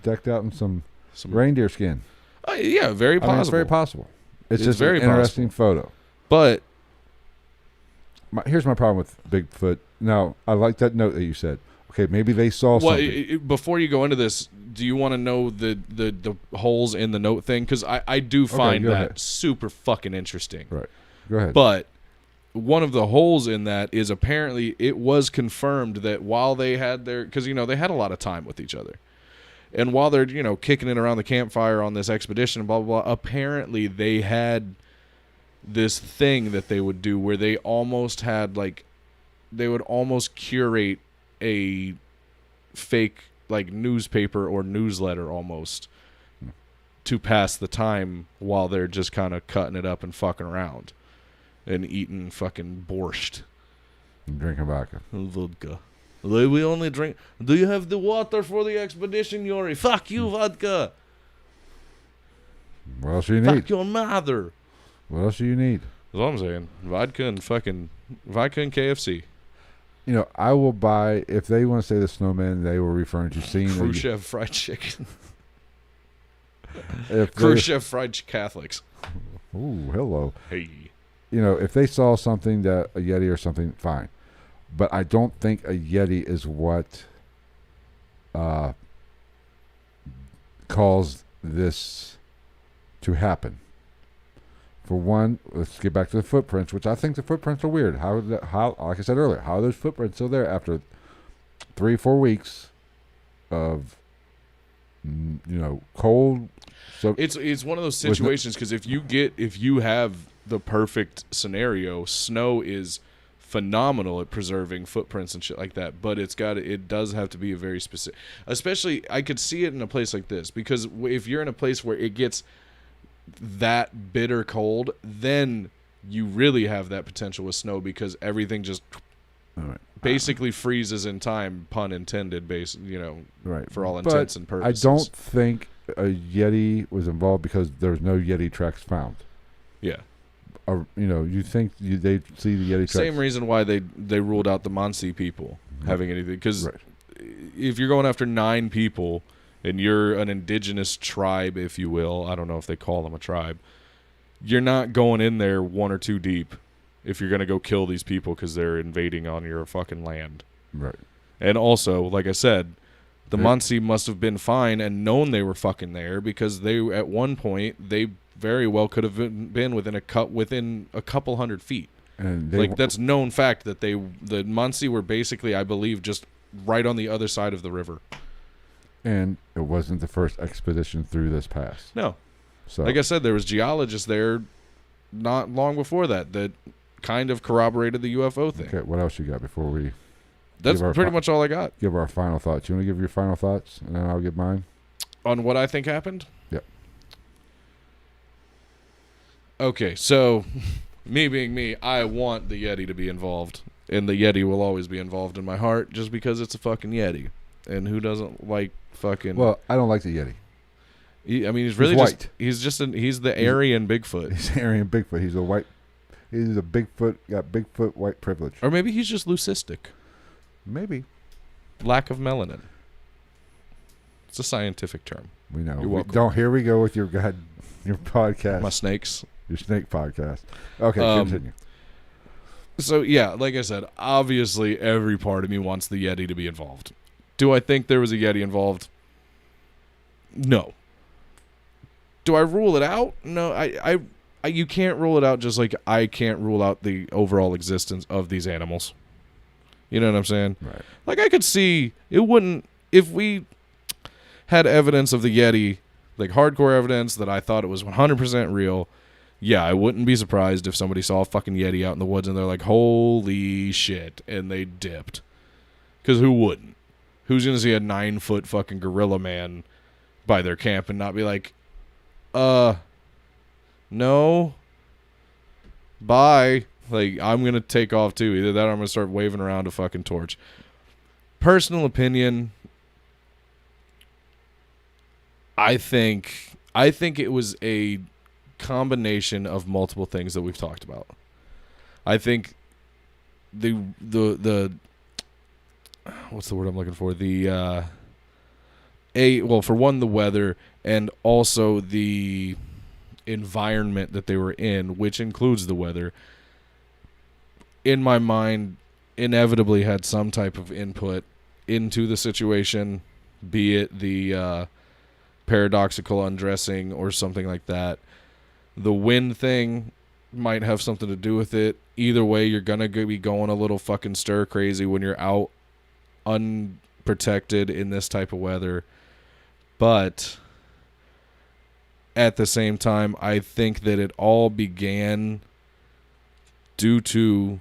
decked out in some reindeer skin. Yeah, very possible. It's very possible. It's just very an interesting photo. But here's my problem with Bigfoot. Now, I like that note that you said. Okay, maybe they saw something. Before you go into this, do you want to know the holes in the note thing? Because I do find that super fucking interesting. Right. Go ahead. But one of the holes in that is apparently it was confirmed that while they had because they had a lot of time with each other, and while they're kicking it around the campfire on this expedition, blah blah blah, apparently they had this thing that they would do where they almost had they would almost curate a fake newspaper or newsletter almost to pass the time while they're just kind of cutting it up and fucking around. And eating fucking borscht. And drinking vodka. Vodka. We only drink. Do you have the water for the expedition, Yuri? Fuck you, vodka. What else do you need? Fuck your mother. What else do you need? That's all I'm saying. Vodka and KFC. I will buy, if they want to say the snowman, they were referring to seeing Khrushchev fried chicken. Khrushchev fried Catholics. Ooh, hello. Hey. If they saw something that a yeti or something, fine. But I don't think a yeti is what caused this to happen. For one, let's get back to the footprints, which I think the footprints are weird. How, like I said earlier, how are those footprints still there after 3-4 weeks of, cold? So it's one of those situations because if you have the perfect scenario, snow is phenomenal at preserving footprints and shit like that, but it does have to be a very specific, especially I could see it in a place like this, because if you're in a place where it gets that bitter cold, then you really have that potential with snow because everything just basically freezes in time, pun intended, for all intents and purposes. I don't think a Yeti was involved because there's no Yeti tracks found. Yeah. You think they see the Yeti tracks? Same reason why they ruled out the Mansi people having anything. Because if you're going after 9 people and you're an indigenous tribe, if you will, I don't know if they call them a tribe, you're not going in there 1 or 2 deep if you're going to go kill these people because they're invading on your fucking land. Right. And also, like I said, the Mansi must have been fine and known they were fucking there because they, at one point, they very well could have been within a couple hundred feet. And that's known fact that the Mansi were basically, I believe, just right on the other side of the river. And it wasn't the first expedition through this pass. No. So, like I said, there was geologists there not long before that kind of corroborated the UFO thing. Okay, what else you got before we... That's pretty much all I got. Give our final thoughts. You want to give your final thoughts, and then I'll give mine? On what I think happened? Yep. Okay, so me being me, I want the Yeti to be involved. And the Yeti will always be involved in my heart just because it's a fucking Yeti. And who doesn't like fucking... Well, I don't like the Yeti. He's really white. He's the Aryan Bigfoot. He's Aryan Bigfoot. He's a Bigfoot, got Bigfoot white privilege. Or maybe he's just leucistic. Maybe. Lack of melanin. It's a scientific term. We know. You're welcome. Here we go with your podcast. My snakes. Your snake podcast. Okay, continue. So, yeah, like I said, obviously every part of me wants the Yeti to be involved. Do I think there was a Yeti involved? No. Do I rule it out? No, I you can't rule it out just like I can't rule out the overall existence of these animals. You know what I'm saying? Right. Like, I could see it wouldn't, if we had evidence of the Yeti, like hardcore evidence that I thought it was 100% real, yeah, I wouldn't be surprised if somebody saw a fucking Yeti out in the woods and they're like, holy shit, and they dipped. Because who wouldn't? Who's going to see a 9-foot fucking gorilla man by their camp and not be like, no, bye. Like, I'm going to take off too. Either that or I'm going to start waving around a fucking torch. Personal opinion, I think it was a combination of multiple things that we've talked about. I think the what's the word I'm looking for? For one, the weather, and also the environment that they were in, which includes the weather, in my mind, inevitably had some type of input into the situation, be it the paradoxical undressing or something like that. The wind thing might have something to do with it. Either way, you're going to be going a little fucking stir crazy when you're out unprotected in this type of weather. But at the same time, I think that it all began due to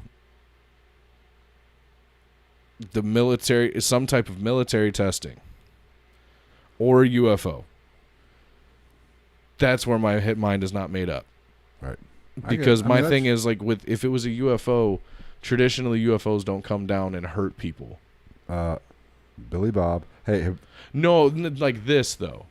the military, some type of military testing or UFO. That's where my mind is not made up. Right. Because my thing is, like, if it was a UFO, traditionally UFOs don't come down and hurt people. Billy Bob. Hey. No, like this though.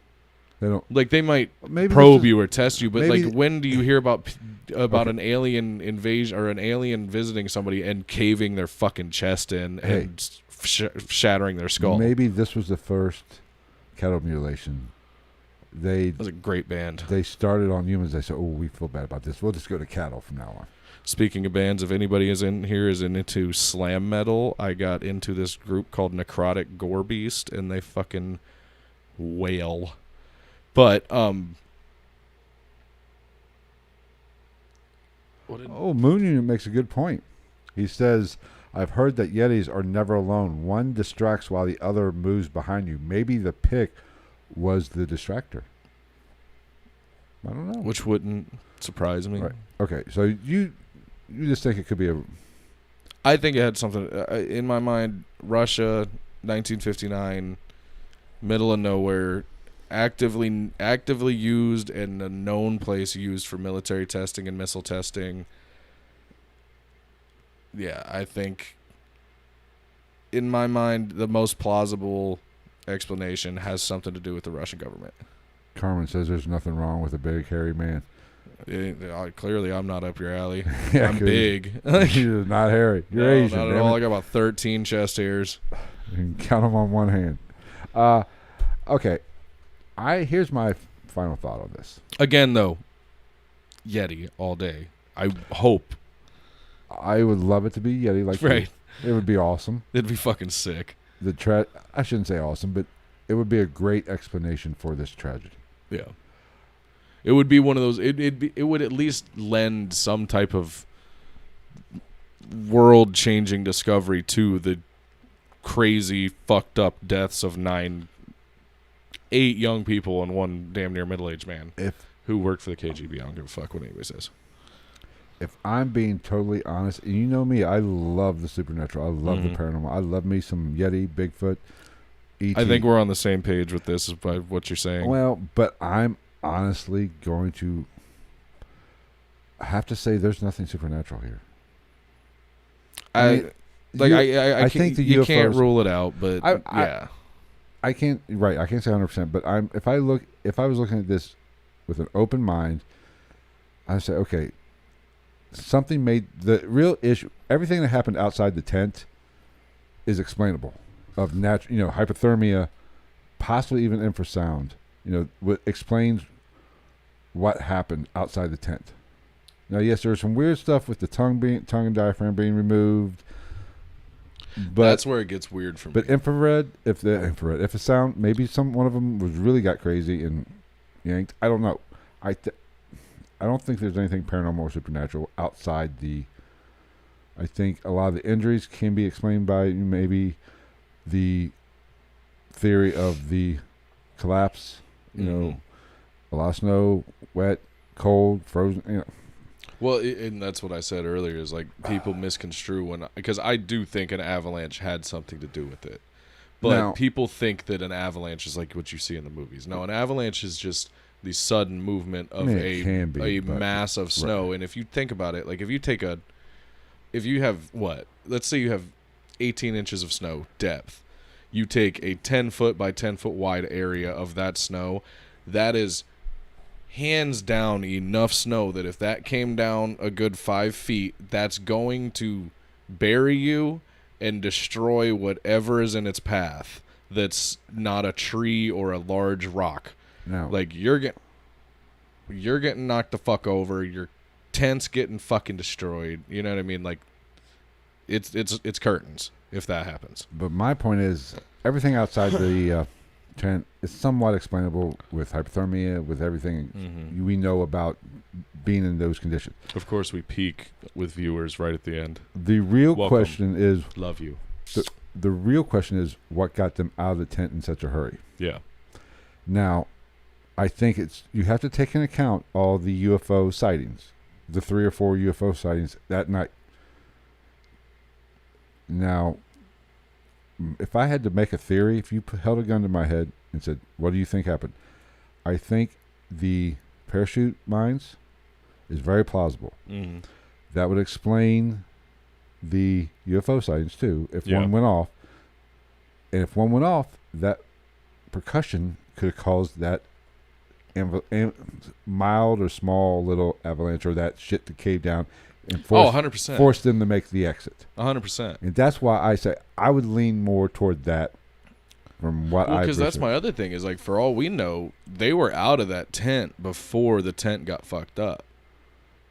They don't. Like, they might probe you or test you, but like, when do you hear about an alien invasion or an alien visiting somebody and caving their fucking chest in and shattering their skull? Maybe this was the first cattle mutilation. That was a great band. They started on humans. They said, "Oh, we feel bad about this. We'll just go to cattle from now on." Speaking of bands, if anybody is into slam metal, I got into this group called Necrotic Gore Beast, and they fucking wail. But Moon Union makes a good point. He says, "I've heard that Yetis are never alone. One distracts while the other moves behind you. Maybe the pick was the distractor." I don't know. Which wouldn't surprise me. Right. Okay, so you just think it could be a... I think it had something... in my mind, Russia, 1959, middle of nowhere, actively used and a known place used for military testing and missile testing. Yeah, I think, in my mind, the most plausible explanation has something to do with the Russian government. Carmen says there's nothing wrong with a big hairy man. Clearly, I'm not up your alley. Yeah, I'm big. You're not hairy. You're No, Asian. not at all. I got about 13 chest hairs. You can count them on one hand. Okay. Here's my final thought on this. Again, though, Yeti all day. I hope. I would love it to be Yeti. Like Right. It would be awesome. It'd be fucking sick. I shouldn't say awesome, but it would be a great explanation for this tragedy. Yeah. It would be one of those. It would at least lend some type of world-changing discovery to the crazy, fucked up deaths of 8 young people and one damn near middle-aged man who worked for the KGB. I don't give a fuck what anybody says. If I'm being totally honest, and you know me, I love the supernatural. I love the paranormal. I love me some Yeti, Bigfoot, E.T. I think we're on the same page with this by what you're saying. Well, but I'm honestly going to have to say there's nothing supernatural here. I think the you can't rule it out, but I can't. Right, I can't say 100%. But if I was looking at this with an open mind, I say, okay, something made the real issue. Everything that happened outside the tent is explainable. Of natural, hypothermia, possibly even infrasound. What explains what happened outside the tent. Now, yes, there's some weird stuff with the tongue and diaphragm being removed. But that's where it gets weird for me. But if a sound, maybe one of them really got crazy and yanked. I don't know. I don't think there's anything paranormal or supernatural outside the. I think a lot of the injuries can be explained by maybe the theory of the collapse. A lot of snow, wet, cold, frozen. Well, and that's what I said earlier is like people misconstrue because I do think an avalanche had something to do with it. But people think that an avalanche is like what you see in the movies. No, an avalanche is just the sudden movement of a mass of snow. Right. And if you think about it, like if you have let's say you have 18 inches of snow depth. You take a 10 foot by 10 foot wide area of that snow. That is hands down enough snow that if that came down a good 5 feet, that's going to bury you and destroy whatever is in its path that's not a tree or a large rock. No. Like you're getting knocked the fuck over, your tent's getting fucking destroyed. You know what I mean? Like it's curtains if that happens. But my point is everything outside the tent is somewhat explainable with hypothermia, with everything we know about being in those conditions. Of course, we peak with viewers right at the end. The real question is... Love you. The real question is what got them out of the tent in such a hurry. Yeah. Now, I think you have to take into account all the UFO sightings, the 3 or 4 UFO sightings that night. Now, if I had to make a theory, if you held a gun to my head and said, what do you think happened? I think the parachute mines is very plausible. Mm-hmm. That would explain the UFO sightings too, if one went off. And if one went off, that percussion could have caused that mild or small little avalanche or that shit to cave down and 100%. Force them to make the exit. 100%. And that's why I say I would lean more toward that from what I because that's my other thing is like for all we know, they were out of that tent before the tent got fucked up.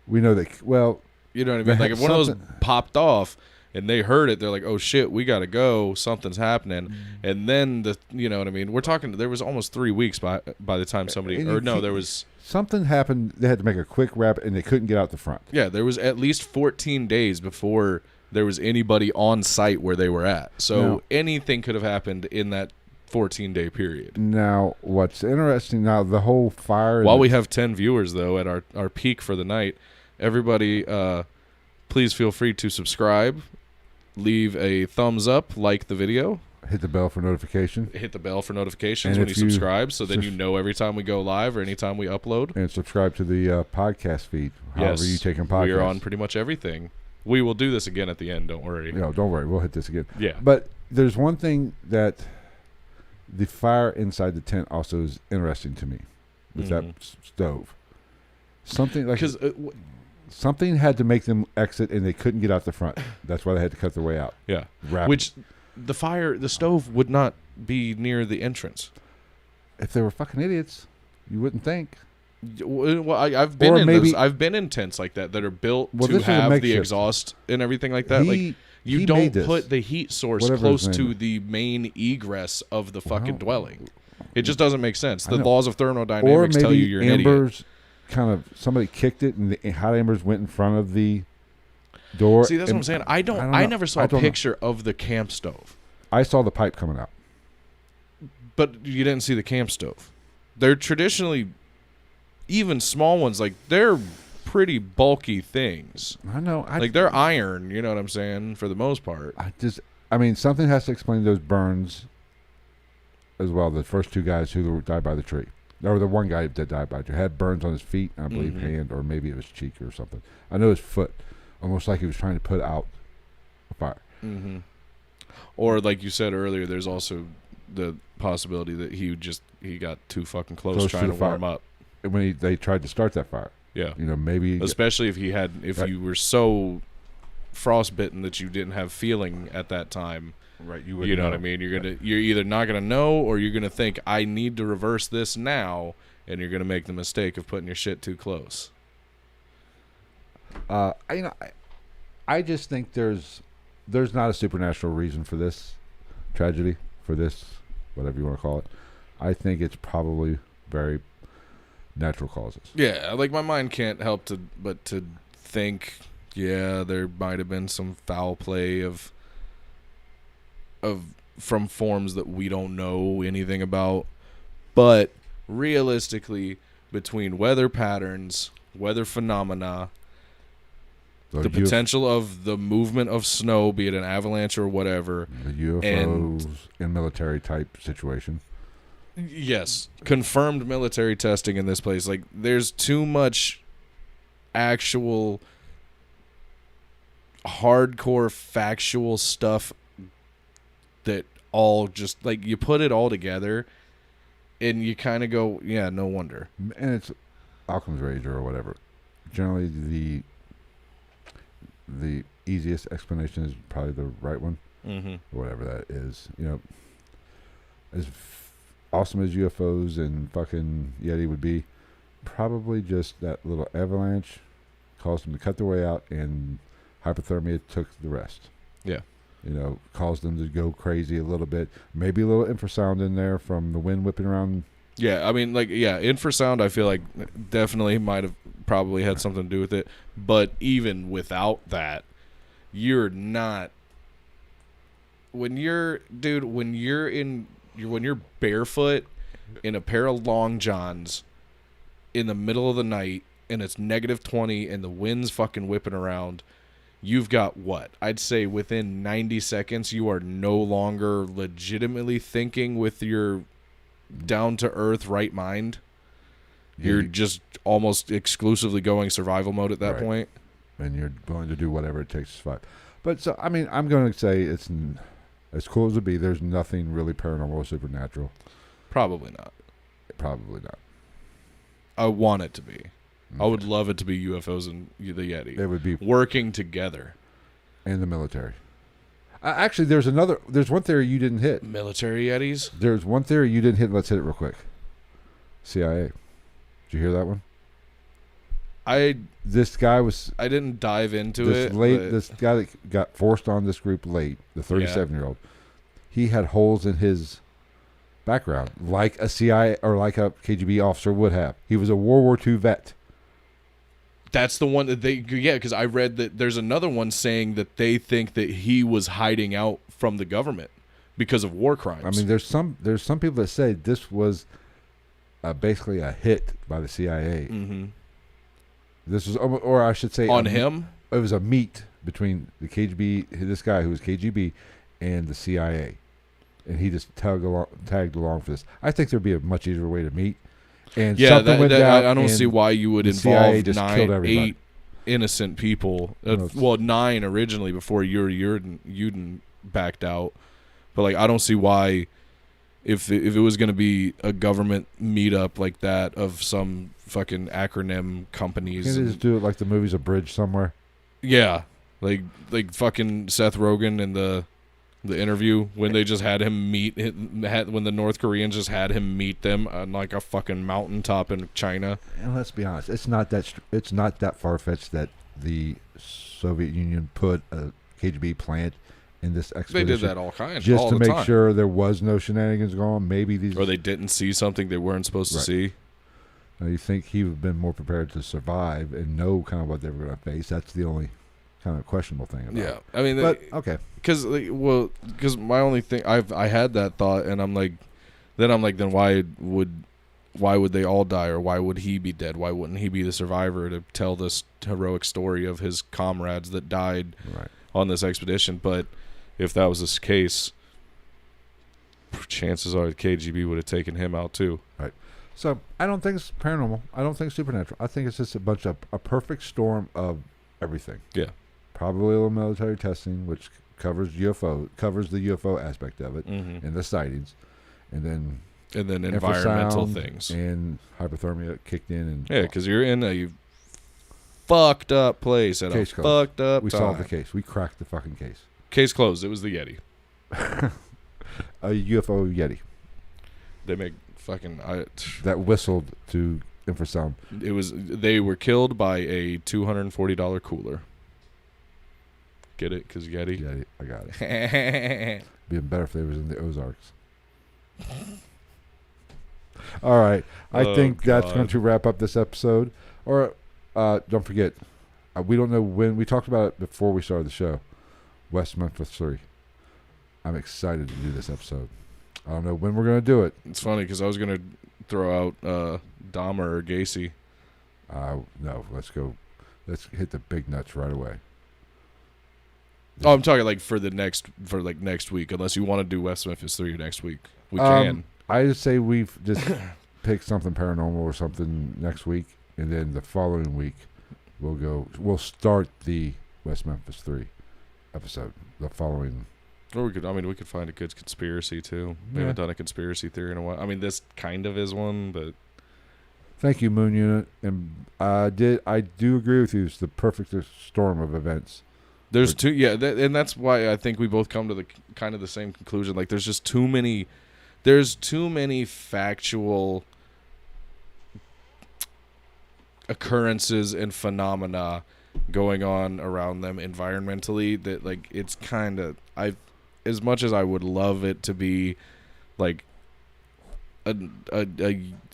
We know that, well... You know what I mean? Like if one of those popped off and they heard it, they're like, oh shit, we got to go. Something's happening. Mm-hmm. And then, you know what I mean? We're talking, there was almost 3 weeks by the time there was... Something happened. They had to make a quick wrap, and they couldn't get out the front. Yeah, there was at least 14 days before there was anybody on site where they were at. So anything could have happened in that 14-day period. Now, what's interesting, the whole fire... While we have 10 viewers, though, at our peak for the night, everybody, please feel free to subscribe, leave a thumbs up, like the video. Hit the bell for notification. Hit the bell for notifications when you subscribe, so then you know every time we go live or anytime we upload. And subscribe to the podcast feed, however you take in podcasts. We are on pretty much everything. We will do this again at the end, don't worry. No, don't worry. We'll hit this again. Yeah. But there's one thing that the fire inside the tent also is interesting to me. with that stove. Something like because something had to make them exit, and they couldn't get out the front. That's why they had to cut their way out. yeah, Rapid. which the stove would not be near the entrance. If they were fucking idiots, you wouldn't think. Well, I've been Or in maybe- I've been in tents like that are built Well, to this is a have the makeshift. exhaust and everything like that. He You made don't this. put the heat source Whatever close his to name is. the main egress of the fucking Wow. dwelling. It just doesn't make sense. I The know. laws of Or thermodynamics maybe tell you you're an idiot. embers kind of somebody kicked it, and the hot embers went in front of the door. See, that's what I'm saying. I know. never saw I a don't know. picture of the camp stove, I saw the pipe coming out. but you didn't see the camp stove. They're traditionally, even small ones, like they're pretty bulky things. I know. Like they're iron, you know what I'm saying, for the most part. I mean, something has to explain those burns as well. The first two guys who died by the tree. Or the one guy that died by the tree had burns on his feet, and I believe hand, or maybe it was cheek or something. I know his foot, almost like he was trying to put out a fire. Mm-hmm. Or like you said earlier, there's also the possibility that he got too fucking close trying to warm up. When they tried to start that fire. Yeah. You know, maybe. Especially if you were so frostbitten that you didn't have feeling at that time. Right, You know what I mean? You're either not gonna know, or you're gonna think I need to reverse this now, and you're gonna make the mistake of putting your shit too close. I just think there's not a supernatural reason for this tragedy, for this, whatever you want to call it. I think it's probably very natural causes. Yeah, like my mind can't help but to think, yeah, there might have been some foul play of from forms that we don't know anything about. But realistically, between weather patterns, weather phenomena, So the potential of the movement of snow, be it an avalanche or whatever, the UFOs and military type situation. yes, confirmed military testing in this place. Like, there's too much actual hardcore factual stuff that all just, like, you put it all together and you kind of go, yeah, no wonder. And it's Occam's razor or whatever. Generally, the easiest explanation is probably the right one, Mm-hmm. whatever that is. You know, as awesome as UFOs and fucking Yeti would be, probably just that little avalanche caused them to cut their way out, and hypothermia took the rest. Yeah. You know, caused them to go crazy a little bit. Maybe a little infrasound in there from the wind whipping around. Yeah, I mean, like, yeah, infrasound, I feel like definitely might have probably had something to do with it. But even without that, you're not. When you're barefoot in a pair of long johns in the middle of the night and it's -20 and the wind's fucking whipping around, you've got what? I'd say within 90 seconds, you are no longer legitimately thinking with your down-to-earth right mind. You're just almost exclusively going survival mode at that Right. point. And you're going to do whatever it takes to survive. But, so, I mean, I'm going to say it's as cool as it be, there's nothing really paranormal or supernatural. Probably not. Probably not. I want it to be. I would love it to be UFOs and the Yeti. It would be. Working together. And the military. Actually, there's one theory you didn't hit. Military Yetis? There's one theory you didn't hit. Let's hit it real quick. CIA. Did you hear that one? This guy was I didn't dive into it. This guy that got forced on this group late, the 37-year-old, he had holes in his background, like a CIA or like a KGB officer would have. He was a World War II vet. That's the one that because I read that there's another one saying that they think that he was hiding out from the government because of war crimes. I mean, there's some people that say this was basically a hit by the CIA. Mm-hmm. This was, or I should say, on him. It was a meet between the KGB, this guy who was KGB, and the CIA, and he just tagged along for this. I think there'd be a much easier way to meet. And something went down. I don't see why you would involve 8 innocent people. 9 originally before Yudin backed out. But, like, I don't see why if it was going to be a government meetup like that of some fucking acronym companies. Can't they just do it like the movies, A Bridge Somewhere? Yeah, like fucking Seth Rogen in the interview when they just had him meet when the North Koreans just had him meet them on like a fucking mountaintop in China. And let's be honest, it's not that far fetched that the Soviet Union put a KGB plant in this expedition. They did that all kinds just all to the make time. sure there was no shenanigans going on. Maybe these, or they didn't see something they weren't supposed to see. Now, you think he would have been more prepared to survive and know kind of what they were going to face? That's the only kind of questionable thing about it. I mean, but okay, because my only thing I had that thought, and I'm like, then why would they all die, or why would he be dead? Why wouldn't he be the survivor to tell this heroic story of his comrades that died on this expedition? But if that was the case, chances are the KGB would have taken him out too. Right. So I don't think it's paranormal. I don't think it's supernatural. I think it's just a perfect storm of everything. Yeah. Probably a little military testing, which covers the UFO aspect of it, and the sightings, and then environmental things and hypothermia kicked in, and because you're in a fucked up place at case a closed. fucked up We time. solved the case. We cracked the fucking case. Case closed. It was the Yeti. A UFO Yeti They make fucking that whistled to infrasound. They were killed by a $240 cooler. Get it? Because Yeti. Yeti, I got it. Be better if they was in the Ozarks. All right, I think that's going to wrap up this episode. Or don't forget, we don't know when. We talked about it before we started the show. West Memphis 3. I'm excited to do this episode. I don't know when we're going to do it. It's funny because I was going to throw out Dahmer or Gacy. No, let's go. Let's hit the big nuts right away. Oh, I'm talking like for next week. Unless you want to do West Memphis 3 next week, we can. I just say we've just picked something paranormal or something next week, and then the following week we'll start the West Memphis 3 episode. The following. Or we could find a good conspiracy too. We haven't done a conspiracy theory in a while. I mean, this kind of is one, but. Thank you, Moon Unit, and I do agree with you. It's the perfect storm of events. There's two, and that's why I think we both come to the kind of the same conclusion. Like, there's just too many factual occurrences and phenomena going on around them environmentally that, like, it's kind of, as much as I would love it to be like a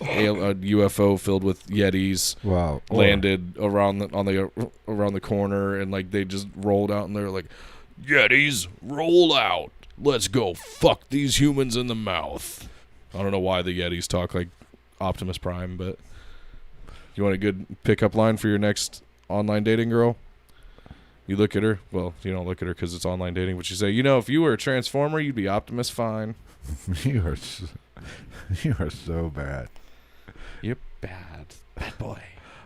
UFO filled with Yetis landed around the corner, and like they just rolled out and they're like, Yetis, roll out, let's go fuck these humans in the mouth. I don't know why the Yetis talk like Optimus Prime, but you want a good pickup line for your next online dating girl? You look at her. Well, you don't look at her because it's online dating, but you say, if you were a Transformer, you'd be Optimus Fine. You are so bad. You're bad boy.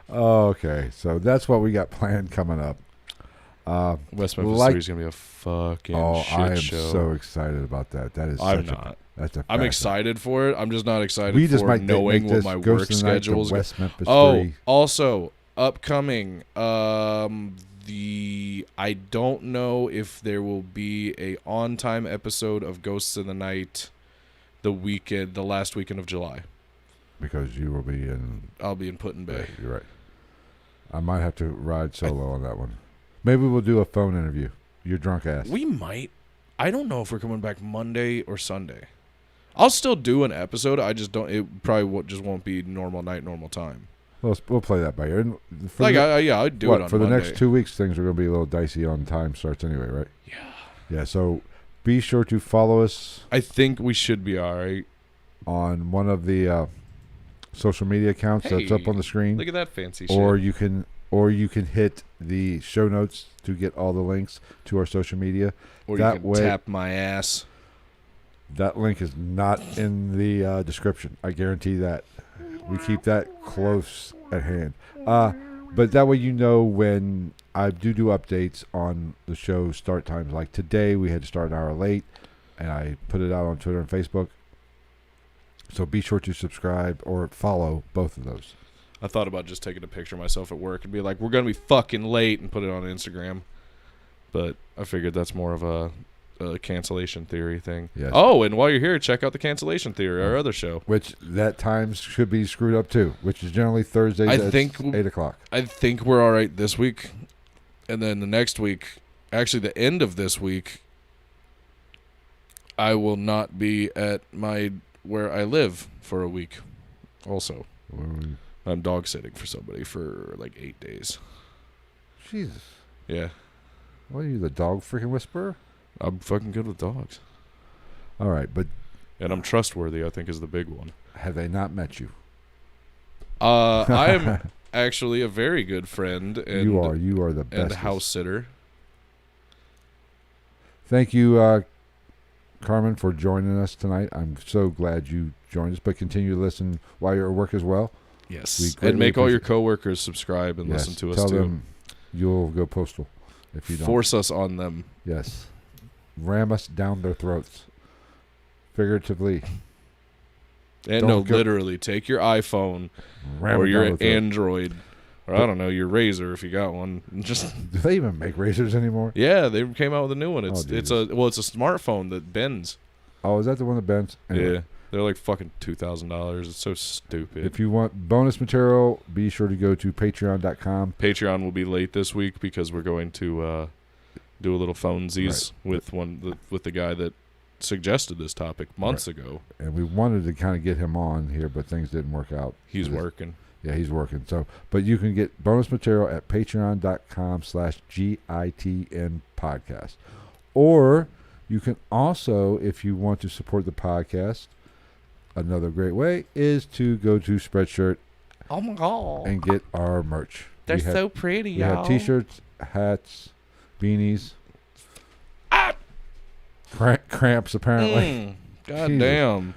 Okay, so that's what we got planned coming up. West Memphis 3 is gonna be a fucking shit show. I am so excited about that. That is. I'm excited for it. I'm just not excited for knowing what my work schedule is. West Memphis 3. Also upcoming. I don't know if there will be a on-time episode of Ghosts in the Night the last weekend of July. Because you will be in... I'll be in Put-in Bay. You're right. I might have to ride solo on that one. Maybe we'll do a phone interview. Your drunk ass. We might. I don't know if we're coming back Monday or Sunday. I'll still do an episode. I just don't... It probably just won't be normal night, normal time. We'll play that by ear. I'd do it on for the Monday. next 2 weeks, things are going to be a little dicey on time starts anyway, right? Yeah. Yeah, so be sure to follow us. I think we should be all right. On one of the social media accounts that's up on the screen. Look at that fancy shit. You can hit the show notes to get all the links to our social media. Or you can tap my ass. That link is not in the description. I guarantee that. We keep that close at hand. But that way when I do updates on the show start times. Like today we had to start an hour late, and I put it out on Twitter and Facebook. So be sure to subscribe or follow both of those. I thought about just taking a picture of myself at work and be like, we're going to be fucking late, and put it on Instagram. But I figured that's more of a cancellation theory thing. Yes. Oh, and while you're here, check out the cancellation theory, our other show. Which that times should be screwed up too, which is generally Thursdays at 8 o'clock. I think we're all right this week. And then the next week, actually the end of this week, I will not be at where I live for a week also. I'm dog sitting for somebody for like 8 days. Jesus. Yeah. What are you, the dog freaking whisperer? I'm fucking good with dogs. All right, but... And I'm trustworthy, I think, is the big one. Have they not met you? I am actually a very good friend. And, you are the best. And house sitter. Thank you, Carmen, for joining us tonight. I'm so glad you joined us, but continue to listen while you're at work as well. Yes. And make all your coworkers subscribe and listen to us too. Tell them you'll go postal if you don't. Force us on them. Yes. Ram us down their throats. Figuratively. And literally. Take your iPhone or your Android, or I don't know, your Razor if you got one. Just do they even make razors anymore? Yeah, they came out with a new one. It's a smartphone that bends. Oh, is that the one that bends? Anyway. Yeah. They're like fucking $2,000. It's so stupid. If you want bonus material, be sure to go to patreon.com. Patreon will be late this week because we're going to do a little phonesies with the guy that suggested this topic months ago. And we wanted to kind of get him on here, but things didn't work out. He's working. Yeah, he's working. So, but you can get bonus material at patreon.com/GITN podcast. Or you can also, if you want to support the podcast, another great way is to go to Spreadshirt. Oh my God. And get our merch. They're so pretty, y'all. We have t-shirts, hats, beanies. Cramps, apparently. God damn.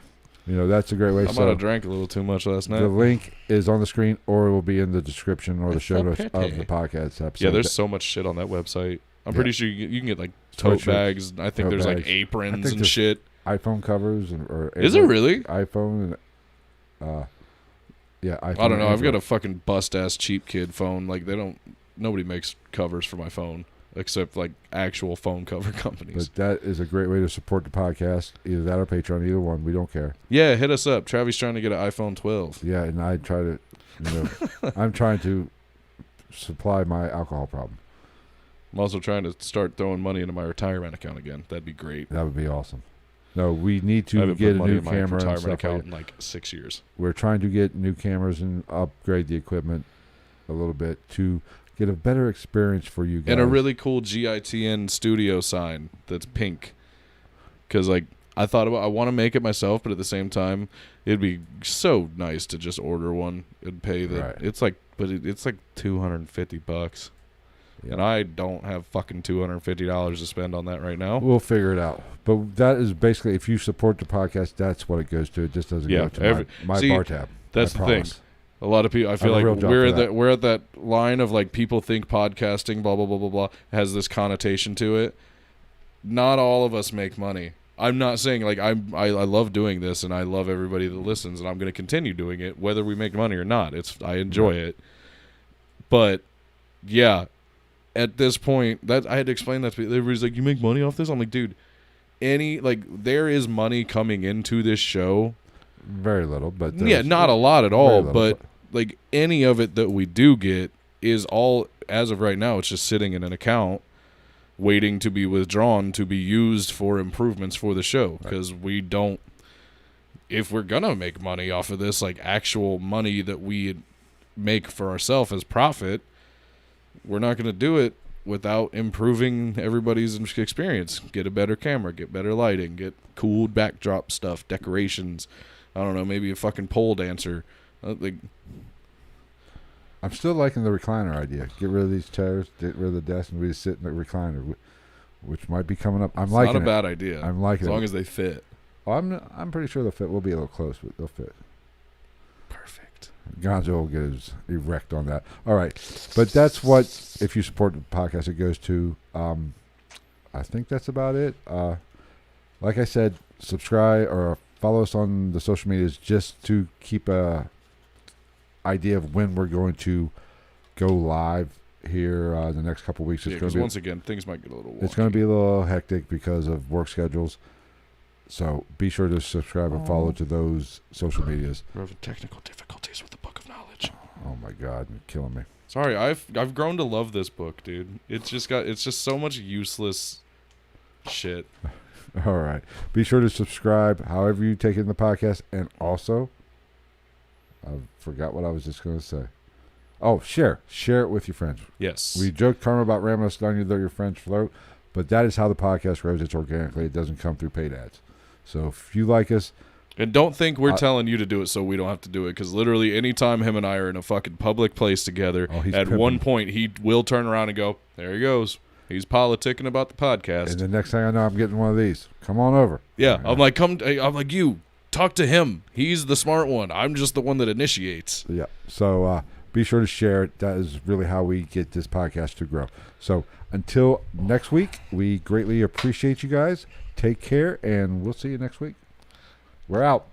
You know, that's a great way. I might have drank a little too much last night. The link is on the screen, or it will be in the description or the show notes of the podcast episode. Yeah, there's so much shit on that website. I'm pretty sure you can get like tote bags. I think there's like aprons and shit. iPhone covers is it really iPhone and yeah, iPhone. I don't know. I've got a fucking bust ass cheap kid phone. Like nobody makes covers for my phone except like actual phone cover companies. But that is a great way to support the podcast. Either that or Patreon, either one. We don't care. Yeah, hit us up. Travis trying to get an iPhone 12. Yeah, and I try to, I'm trying to supply my alcohol problem. I'm also trying to start throwing money into my retirement account again. That'd be great. That would be awesome. No, we need to get a new camera in my and stuff account in like 6 years. We're trying to get new cameras and upgrade the equipment a little bit to get a better experience for you guys. And a really cool GITN studio sign that's pink. Because like I want to make it myself, but at the same time, it'd be so nice to just order one and pay the. Right. It's like $250. Yeah. And I don't have fucking $250 to spend on that right now. We'll figure it out. But that is basically, if you support the podcast, that's what it goes to. It just doesn't go to my bar tab. That's the thing. A lot of people, I feel like we're at that line of like people think podcasting, blah, blah, blah, blah, blah, has this connotation to it. Not all of us make money. I'm not saying like I love doing this and I love everybody that listens and I'm going to continue doing it whether we make money or not. I enjoy it. But yeah, at this point, that I had to explain that to people. Everybody's like, "You make money off this?" I'm like, "Dude, there is money coming into this show." Very little, but not a lot at all. But like any of it that we do get is all, as of right now, it's just sitting in an account, waiting to be withdrawn to be used for improvements for the show. Because we don't, if we're gonna make money off of this, like actual money that we make for ourselves as profit, we're not going to do it without improving everybody's experience. Get a better camera, get better lighting, get cool backdrop stuff, decorations. I don't know, maybe a fucking pole dancer. I'm still liking the recliner idea. Get rid of these chairs, get rid of the desk, and we just sit in the recliner, which might be coming up. It's not a bad idea. I'm liking it. As long as they fit. Oh, I'm pretty sure they'll fit. We'll be a little close, but they'll fit. Perfect. Gonzo will get his erect on that. All right. But that's what, if you support the podcast, it goes to. I think that's about it. Like I said, subscribe or follow us on the social medias just to keep a idea of when we're going to go live here the next couple of weeks. Yeah, because once again, things might get a little wonky. It's going to be a little hectic because of work schedules. So be sure to subscribe and follow to those social medias. We're having technical difficulties with the Book of Knowledge. Oh my God, you're killing me. Sorry, I've grown to love this book, dude. It's just so much useless shit. All right. Be sure to subscribe however you take in the podcast. And also, I forgot what I was just going to say. Oh, share. Share it with your friends. Yes. We joked, Karma, about ramming us down your friend's throat, but that is how the podcast grows. It's organically. It doesn't come through paid ads. So if you like us. And don't think we're telling you to do it so we don't have to do it, because literally anytime him and I are in a fucking public place together, at one point he will turn around and go, there he goes. He's politicking about the podcast. And the next thing I know, I'm getting one of these. Come on over. Yeah, I'm like, you talk to him. He's the smart one. I'm just the one that initiates. Yeah. So be sure to share it. That is really how we get this podcast to grow. So until next week, we greatly appreciate you guys. Take care, and we'll see you next week. We're out.